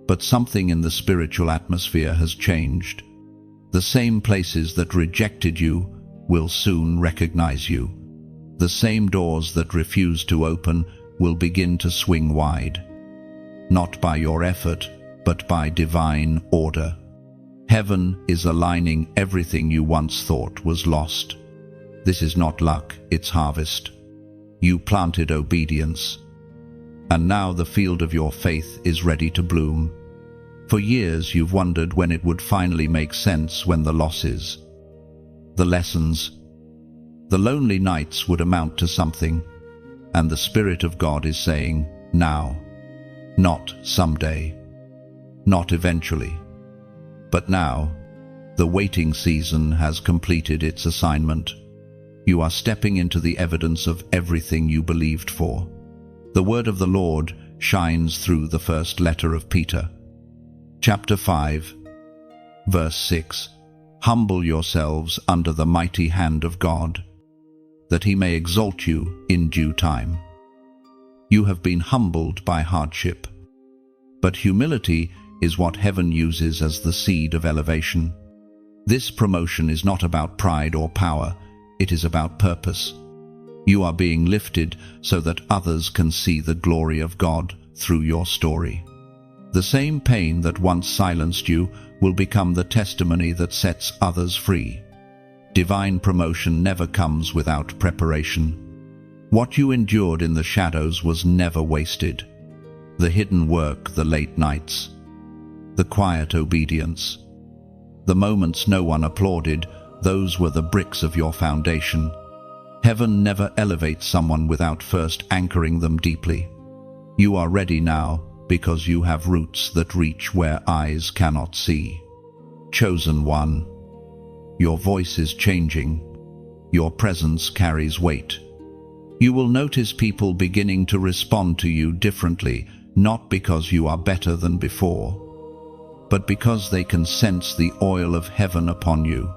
but something in the spiritual atmosphere has changed. The same places that rejected you will soon recognize you. The same doors that refused to open will begin to swing wide. Not by your effort, but by divine order. Heaven is aligning everything you once thought was lost. This is not luck, it's harvest. You planted obedience, and now the field of your faith is ready to bloom. For years you've wondered when it would finally make sense, when the losses, the lessons, the lonely nights would amount to something, and the Spirit of God is saying, now, not someday, not eventually, but now. The waiting season has completed its assignment. You are stepping into the evidence of everything you believed for. The word of the Lord shines through the first letter of Peter. Chapter 5, verse 6. Humble yourselves under the mighty hand of God, that he may exalt you in due time. You have been humbled by hardship, but humility is what heaven uses as the seed of elevation. This promotion is not about pride or power, it is about purpose. You are being lifted so that others can see the glory of God through your story. The same pain that once silenced you will become the testimony that sets others free. Divine promotion never comes without preparation. What you endured in the shadows was never wasted. The hidden work, the late nights, the quiet obedience, the moments no one applauded, those were the bricks of your foundation. Heaven never elevates someone without first anchoring them deeply. You are ready now because you have roots that reach where eyes cannot see. Chosen one, your voice is changing. Your presence carries weight. You will notice people beginning to respond to you differently, not because you are better than before, but because they can sense the oil of heaven upon you.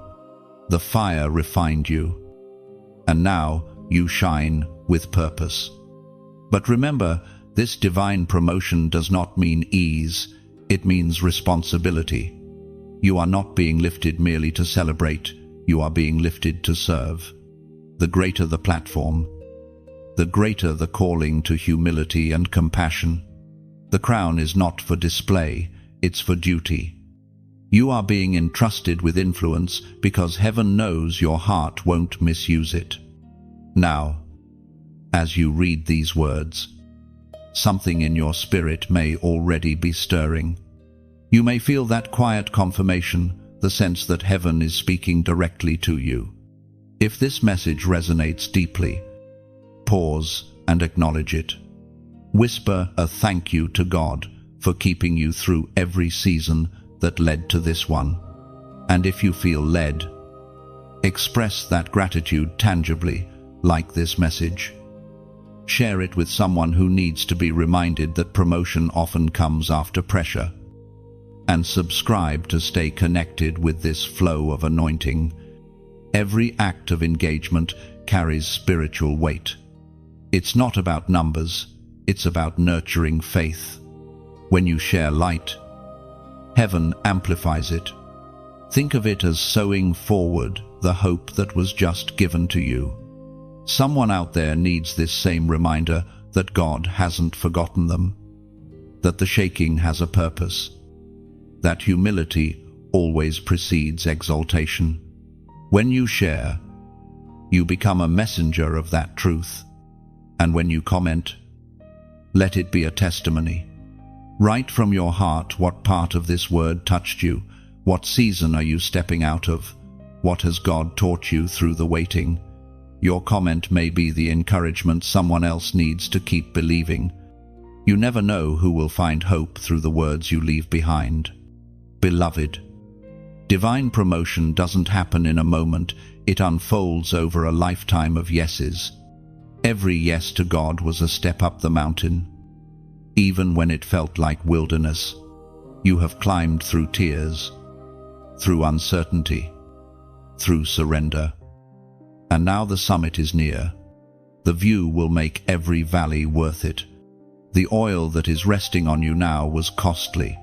The fire refined you, and now you shine with purpose. But remember, this divine promotion does not mean ease, it means responsibility. You are not being lifted merely to celebrate, you are being lifted to serve. The greater the platform, the greater the calling to humility and compassion. The crown is not for display, it's for duty. You are being entrusted with influence because heaven knows your heart won't misuse it. Now, as you read these words, something in your spirit may already be stirring. You may feel that quiet confirmation, the sense that heaven is speaking directly to you. If this message resonates deeply, pause and acknowledge it. Whisper a thank you to God for keeping you through every season that led to this one. And if you feel led, express that gratitude tangibly, like this message. Share it with someone who needs to be reminded that promotion often comes after pressure. And subscribe to stay connected with this flow of anointing. Every act of engagement carries spiritual weight. It's not about numbers, it's about nurturing faith. When you share light, heaven amplifies it. Think of it as sowing forward the hope that was just given to you. Someone out there needs this same reminder that God hasn't forgotten them, that the shaking has a purpose, that humility always precedes exaltation. When you share, you become a messenger of that truth. And when you comment, let it be a testimony. Write from your heart what part of this word touched you. What season are you stepping out of? What has God taught you through the waiting? Your comment may be the encouragement someone else needs to keep believing. You never know who will find hope through the words you leave behind. Beloved, divine promotion doesn't happen in a moment, it unfolds over a lifetime of yeses. Every yes to God was a step up the mountain. Even when it felt like wilderness, you have climbed through tears, through uncertainty, through surrender. And now the summit is near. The view will make every valley worth it. The oil that is resting on you now was costly.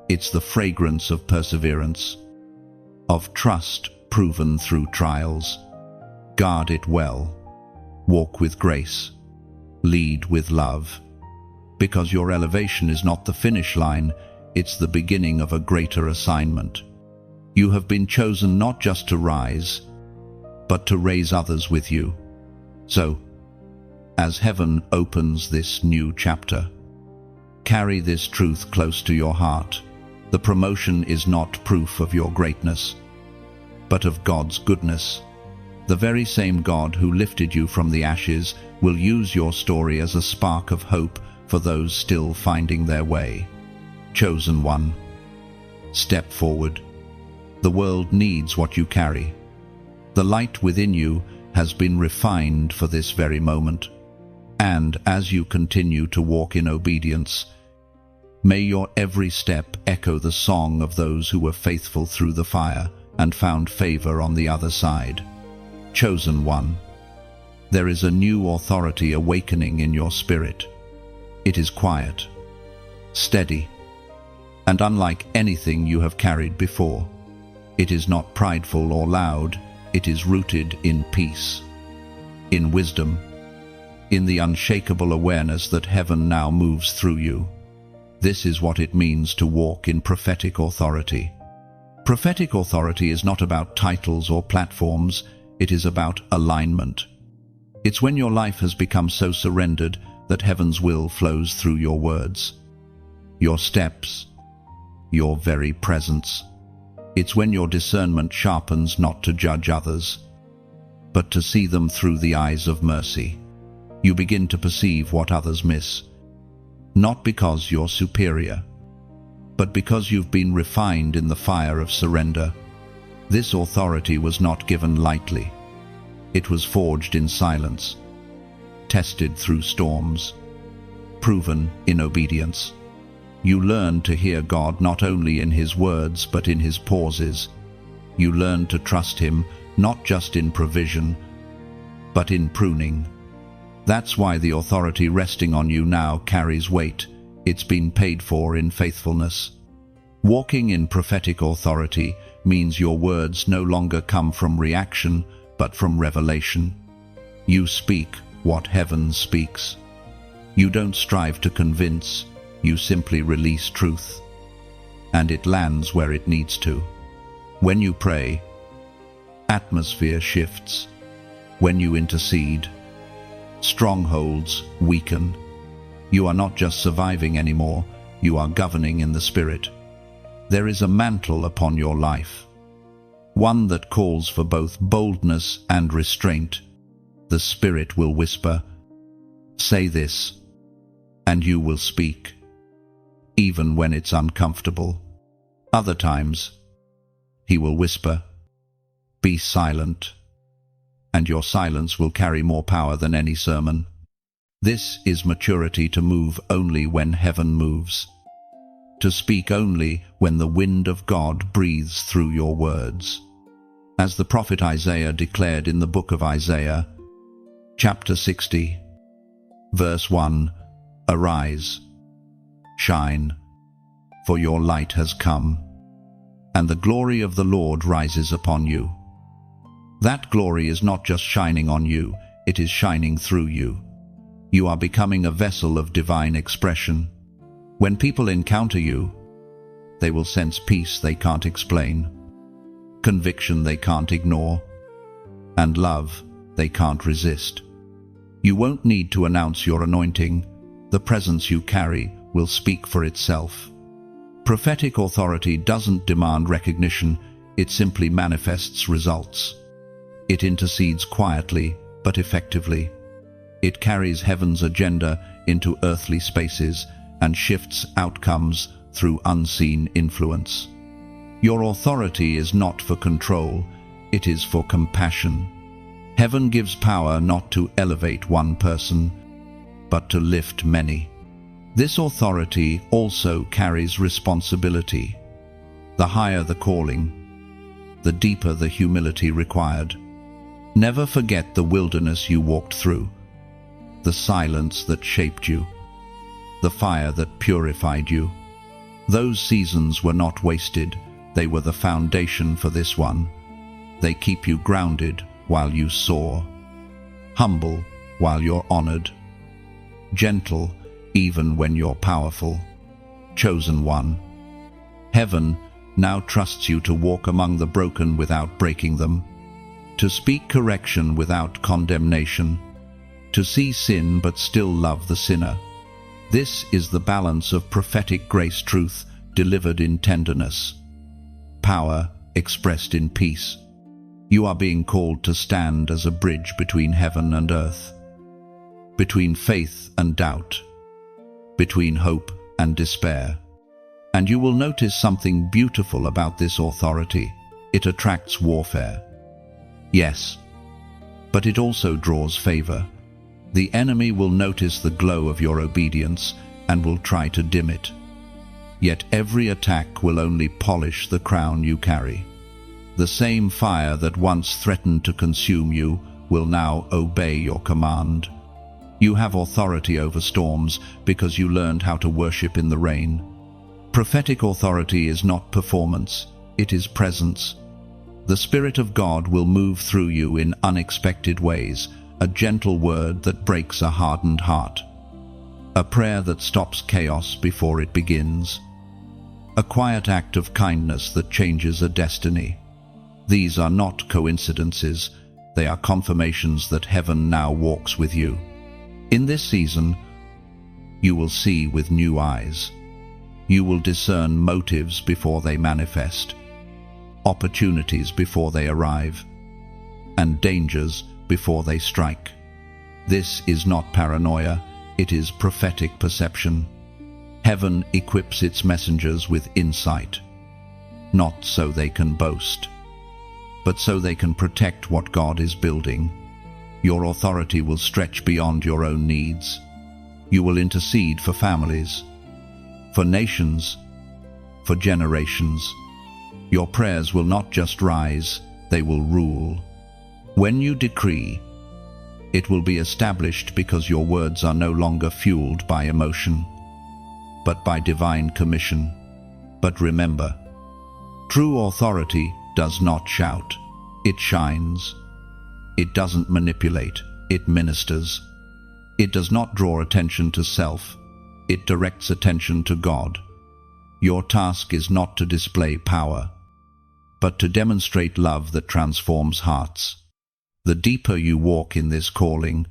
It's the fragrance of perseverance, of trust proven through trials. Guard it well. Walk with grace. Lead with love. Because your elevation is not the finish line, it's the beginning of a greater assignment. You have been chosen not just to rise, but to raise others with you. So, as heaven opens this new chapter, carry this truth close to your heart. The promotion is not proof of your greatness, but of God's goodness. The very same God who lifted you from the ashes will use your story as a spark of hope for those still finding their way. Chosen one, step forward. The world needs what you carry. The light within you has been refined for this very moment. And as you continue to walk in obedience, may your every step echo the song of those who were faithful through the fire and found favor on the other side. Chosen one, there is a new authority awakening in your spirit. It is quiet, steady, and unlike anything you have carried before. It is not prideful or loud, it is rooted in peace, in wisdom, in the unshakable awareness that heaven now moves through you. This is what it means to walk in prophetic authority. Prophetic authority is not about titles or platforms, it is about alignment. It's when your life has become so surrendered that heaven's will flows through your words, your steps, your very presence. It's when your discernment sharpens not to judge others, but to see them through the eyes of mercy. You begin to perceive what others miss, not because you're superior, but because you've been refined in the fire of surrender. This authority was not given lightly. It was forged in silence, tested through storms, proven in obedience. You learn to hear God not only in His words but in His pauses. You learn to trust Him not just in provision, but in pruning. That's why the authority resting on you now carries weight. It's been paid for in faithfulness. Walking in prophetic authority means your words no longer come from reaction, but from revelation. You speak what heaven speaks. You don't strive to convince, you simply release truth. And it lands where it needs to. When you pray, atmosphere shifts. When you intercede, strongholds weaken. You are not just surviving anymore, you are governing in the Spirit. There is a mantle upon your life, one that calls for both boldness and restraint. The Spirit will whisper, "Say this," and you will speak, even when it's uncomfortable. Other times, He will whisper, "Be silent," and your silence will carry more power than any sermon. This is maturity, to move only when heaven moves, to speak only when the wind of God breathes through your words. As the prophet Isaiah declared in the book of Isaiah, chapter 60, verse 1, "Arise, shine, for your light has come, and the glory of the Lord rises upon you." That glory is not just shining on you, it is shining through you. You are becoming a vessel of divine expression. When people encounter you, they will sense peace they can't explain, conviction they can't ignore, and love they can't resist. You won't need to announce your anointing. The presence you carry will speak for itself. Prophetic authority doesn't demand recognition, it simply manifests results. It intercedes quietly but effectively. It carries heaven's agenda into earthly spaces and shifts outcomes through unseen influence. Your authority is not for control, it is for compassion. Heaven gives power not to elevate one person, but to lift many. This authority also carries responsibility. The higher the calling, the deeper the humility required. Never forget the wilderness you walked through, the silence that shaped you, the fire that purified you. Those seasons were not wasted, they were the foundation for this one. They keep you grounded while you soar, humble while you're honored, gentle even when you're powerful. Chosen one, Heaven now trusts you to walk among the broken without breaking them, to speak correction without condemnation, to see sin but still love the sinner. This is the balance of prophetic grace truth delivered in tenderness, power expressed in peace. You are being called to stand as a bridge between heaven and earth, between faith and doubt, between hope and despair. And you will notice something beautiful about this authority. It attracts warfare. Yes, but it also draws favor. The enemy will notice the glow of your obedience and will try to dim it. Yet every attack will only polish the crown you carry. The same fire that once threatened to consume you will now obey your command. You have authority over storms because you learned how to worship in the rain. Prophetic authority is not performance, it is presence. The Spirit of God will move through you in unexpected ways, a gentle word that breaks a hardened heart, a prayer that stops chaos before it begins, a quiet act of kindness that changes a destiny. These are not coincidences, they are confirmations that heaven now walks with you. In this season, you will see with new eyes. You will discern motives before they manifest, opportunities before they arrive, and dangers before they strike. This is not paranoia, it is prophetic perception. Heaven equips its messengers with insight, not so they can boast, but so they can protect what God is building. Your authority will stretch beyond your own needs. You will intercede for families, for nations, for generations. Your prayers will not just rise, they will rule. When you decree, it will be established because your words are no longer fueled by emotion, but by divine commission. But remember, true authority does not shout, it shines. It doesn't manipulate, it ministers. It does not draw attention to self, it directs attention to God. Your task is not to display power, but to demonstrate love that transforms hearts. The deeper you walk in this calling,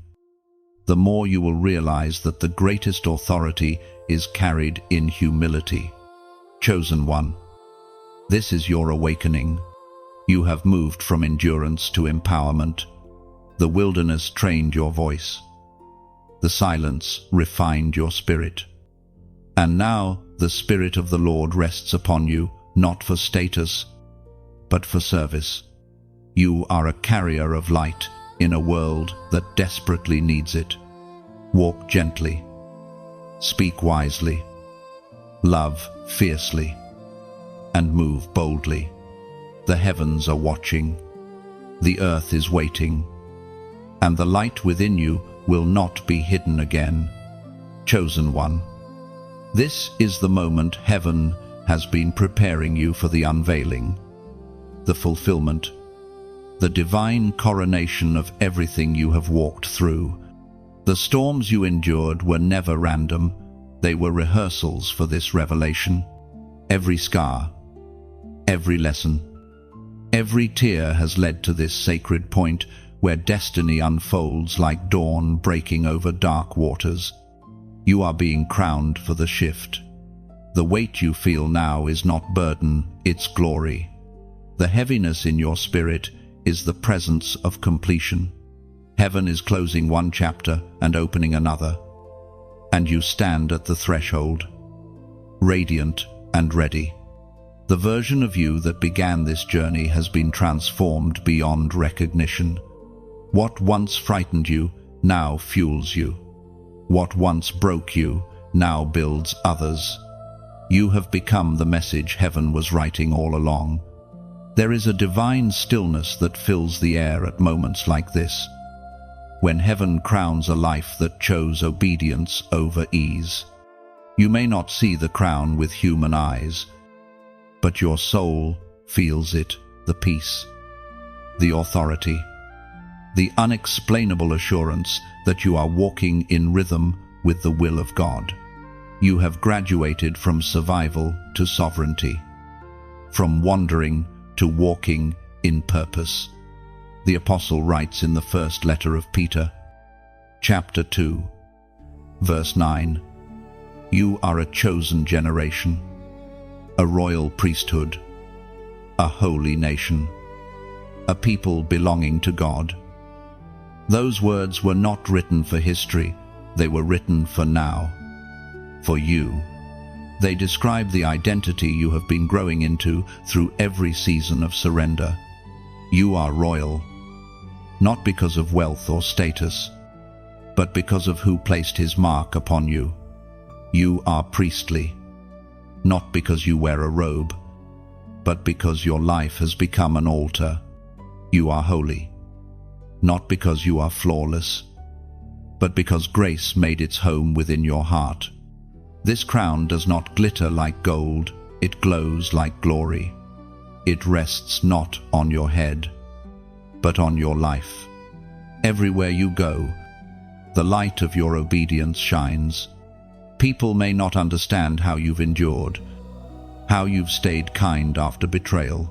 the more you will realize that the greatest authority is carried in humility. Chosen one, this is your awakening. You have moved from endurance to empowerment. The wilderness trained your voice. The silence refined your spirit. And now the Spirit of the Lord rests upon you, not for status, but for service. You are a carrier of light in a world that desperately needs it. Walk gently. Speak wisely. Love fiercely. And move boldly. The heavens are watching. The earth is waiting. And the light within you will not be hidden again. Chosen one, this is the moment heaven has been preparing you for the unveiling, the fulfillment, the divine coronation of everything you have walked through. The storms you endured were never random, they were rehearsals for this revelation. Every scar, every lesson, every tear has led to this sacred point where destiny unfolds like dawn breaking over dark waters. You are being crowned for the shift. The weight you feel now is not burden, it's glory. The heaviness in your spirit is the presence of completion. Heaven is closing one chapter and opening another, and you stand at the threshold, radiant and ready. The version of you that began this journey has been transformed beyond recognition. What once frightened you now fuels you. What once broke you now builds others. You have become the message heaven was writing all along. There is a divine stillness that fills the air at moments like this, when heaven crowns a life that chose obedience over ease. You may not see the crown with human eyes, but your soul feels it, the peace, the authority, the unexplainable assurance that you are walking in rhythm with the will of God. You have graduated from survival to sovereignty. from wandering to walking in purpose. The apostle writes in the first letter of Peter, chapter 2, verse 9, "You are a chosen generation, a royal priesthood, a holy nation, a people belonging to God." Those words were not written for history, they were written for now, for you. They describe the identity you have been growing into through every season of surrender. You are royal, not because of wealth or status, but because of who placed his mark upon you. You are priestly, not because you wear a robe, but because your life has become an altar. You are holy, not because you are flawless, but because grace made its home within your heart. This crown does not glitter like gold, it glows like glory. It rests not on your head, but on your life. Everywhere you go, the light of your obedience shines. People may not understand how you've endured, how you've stayed kind after betrayal,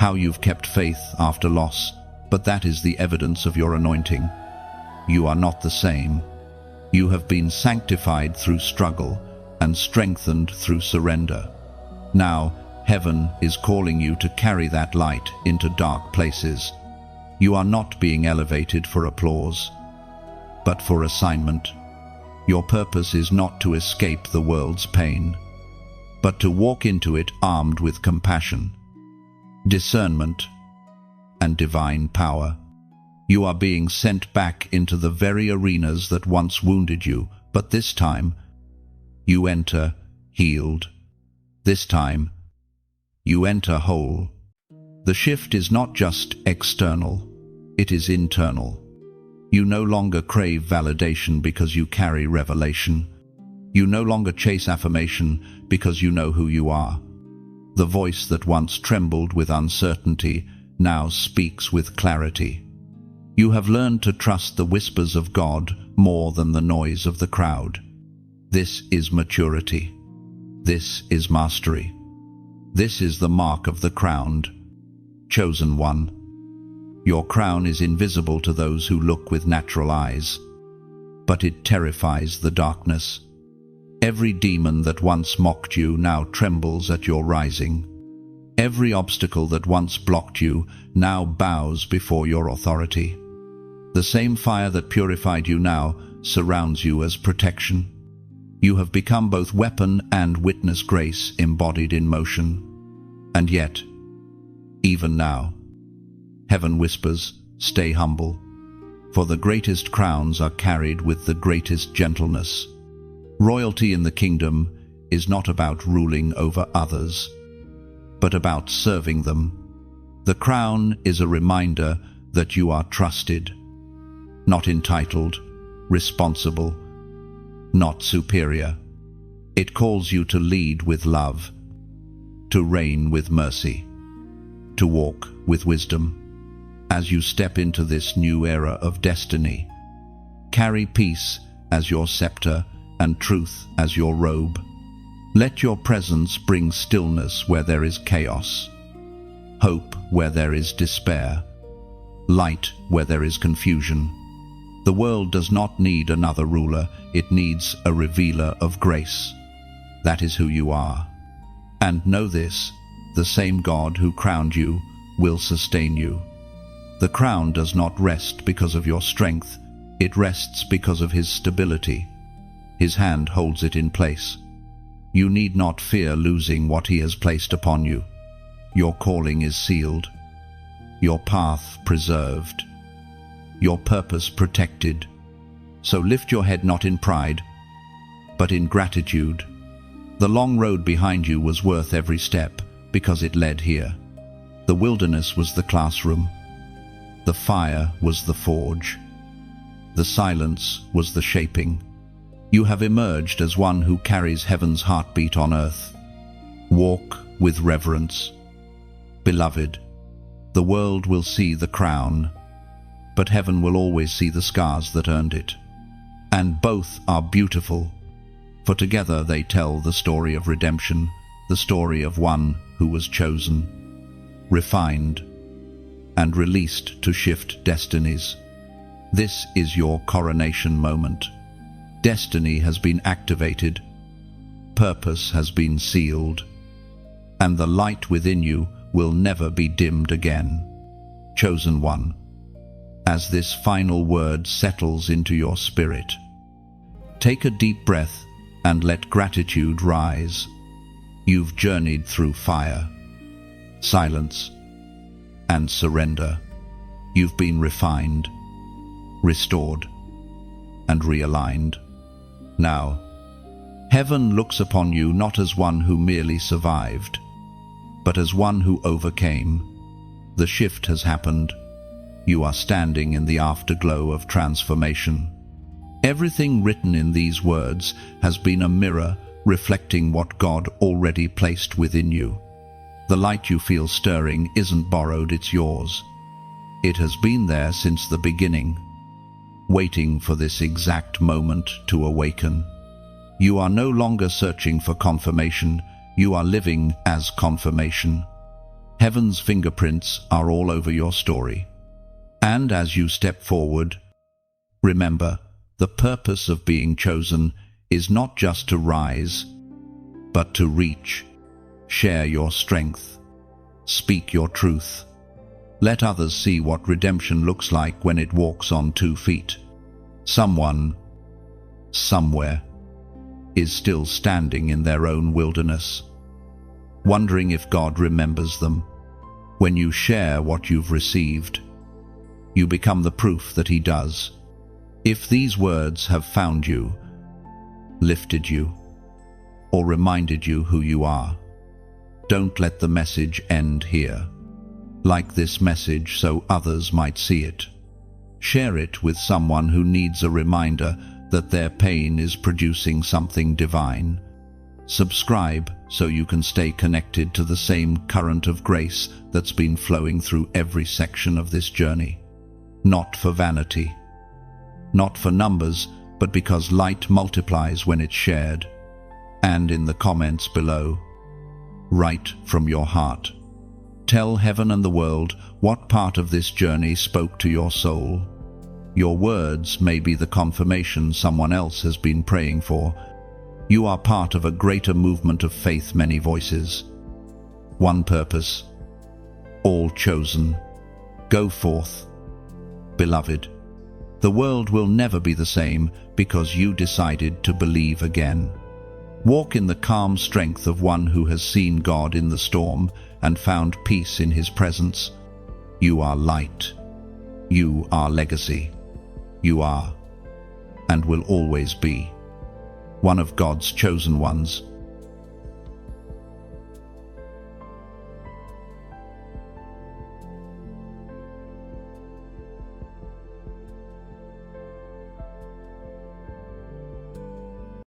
how you've kept faith after loss, but that is the evidence of your anointing. You are not the same. You have been sanctified through struggle and strengthened through surrender. Now, heaven is calling you to carry that light into dark places. You are not being elevated for applause, but for assignment. Your purpose is not to escape the world's pain, but to walk into it armed with compassion, discernment, and divine power. You are being sent back into the very arenas that once wounded you, but this time, you enter healed. This time, you enter whole. The shift is not just external, it is internal. You no longer crave validation because you carry revelation. You no longer chase affirmation because you know who you are. The voice that once trembled with uncertainty now speaks with clarity. You have learned to trust the whispers of God more than the noise of the crowd. This is maturity. This is mastery. This is the mark of the crowned, chosen one. Your crown is invisible to those who look with natural eyes, but it terrifies the darkness. Every demon that once mocked you now trembles at your rising. Every obstacle that once blocked you now bows before your authority. The same fire that purified you now surrounds you as protection. You have become both weapon and witness grace embodied in motion. And yet, even now, heaven whispers, "Stay humble," for the greatest crowns are carried with the greatest gentleness. Royalty in the kingdom is not about ruling over others, but about serving them. The crown is a reminder that you are trusted, not entitled, responsible, not superior. It calls you to lead with love, to reign with mercy, to walk with wisdom. As you step into this new era of destiny, carry peace as your scepter and truth as your robe. Let your presence bring stillness where there is chaos, hope where there is despair, light where there is confusion. The world does not need another ruler, it needs a revealer of grace. That is who you are. And know this, the same God who crowned you will sustain you. The crown does not rest because of your strength, it rests because of his stability. His hand holds it in place. You need not fear losing what he has placed upon you. Your calling is sealed, your path preserved, your purpose protected. So lift your head not in pride, but in gratitude. The long road behind you was worth every step because it led here. The wilderness was the classroom. The fire was the forge. The silence was the shaping. You have emerged as one who carries heaven's heartbeat on earth. Walk with reverence. Beloved, the world will see the crown, but heaven will always see the scars that earned it. And both are beautiful, for together they tell the story of redemption, the story of one who was chosen, refined, and released to shift destinies. This is your coronation moment. Destiny has been activated, purpose has been sealed, and the light within you will never be dimmed again. Chosen one, as this final word settles into your spirit, take a deep breath and let gratitude rise. You've journeyed through fire, silence, and surrender. You've been refined, restored, and realigned. Now, heaven looks upon you not as one who merely survived, but as one who overcame. The shift has happened. You are standing in the afterglow of transformation. Everything written in these words has been a mirror reflecting what God already placed within you. The light you feel stirring isn't borrowed, it's yours. It has been there since the beginning, waiting for this exact moment to awaken. You are no longer searching for confirmation, you are living as confirmation. Heaven's fingerprints are all over your story. And as you step forward, remember, the purpose of being chosen is not just to rise, but to reach. Share your strength. Speak your truth. Let others see what redemption looks like when it walks on 2 feet. Someone, somewhere, is still standing in their own wilderness, wondering if God remembers them. When you share what you've received, you become the proof that He does. If these words have found you, lifted you, or reminded you who you are, don't let the message end here. Like this message so others might see it. Share it with someone who needs a reminder that their pain is producing something divine. Subscribe so you can stay connected to the same current of grace that's been flowing through every section of this journey. Not for vanity, not for numbers, but because light multiplies when it's shared. And in the comments below, write from your heart. Tell heaven and the world what part of this journey spoke to your soul. Your words may be the confirmation someone else has been praying for. You are part of a greater movement of faith, many voices. One purpose, all chosen. Go forth, beloved. The world will never be the same because you decided to believe again. Walk in the calm strength of one who has seen God in the storm and found peace in His presence. You are light. You are legacy. You are, and will always be, one of God's chosen ones.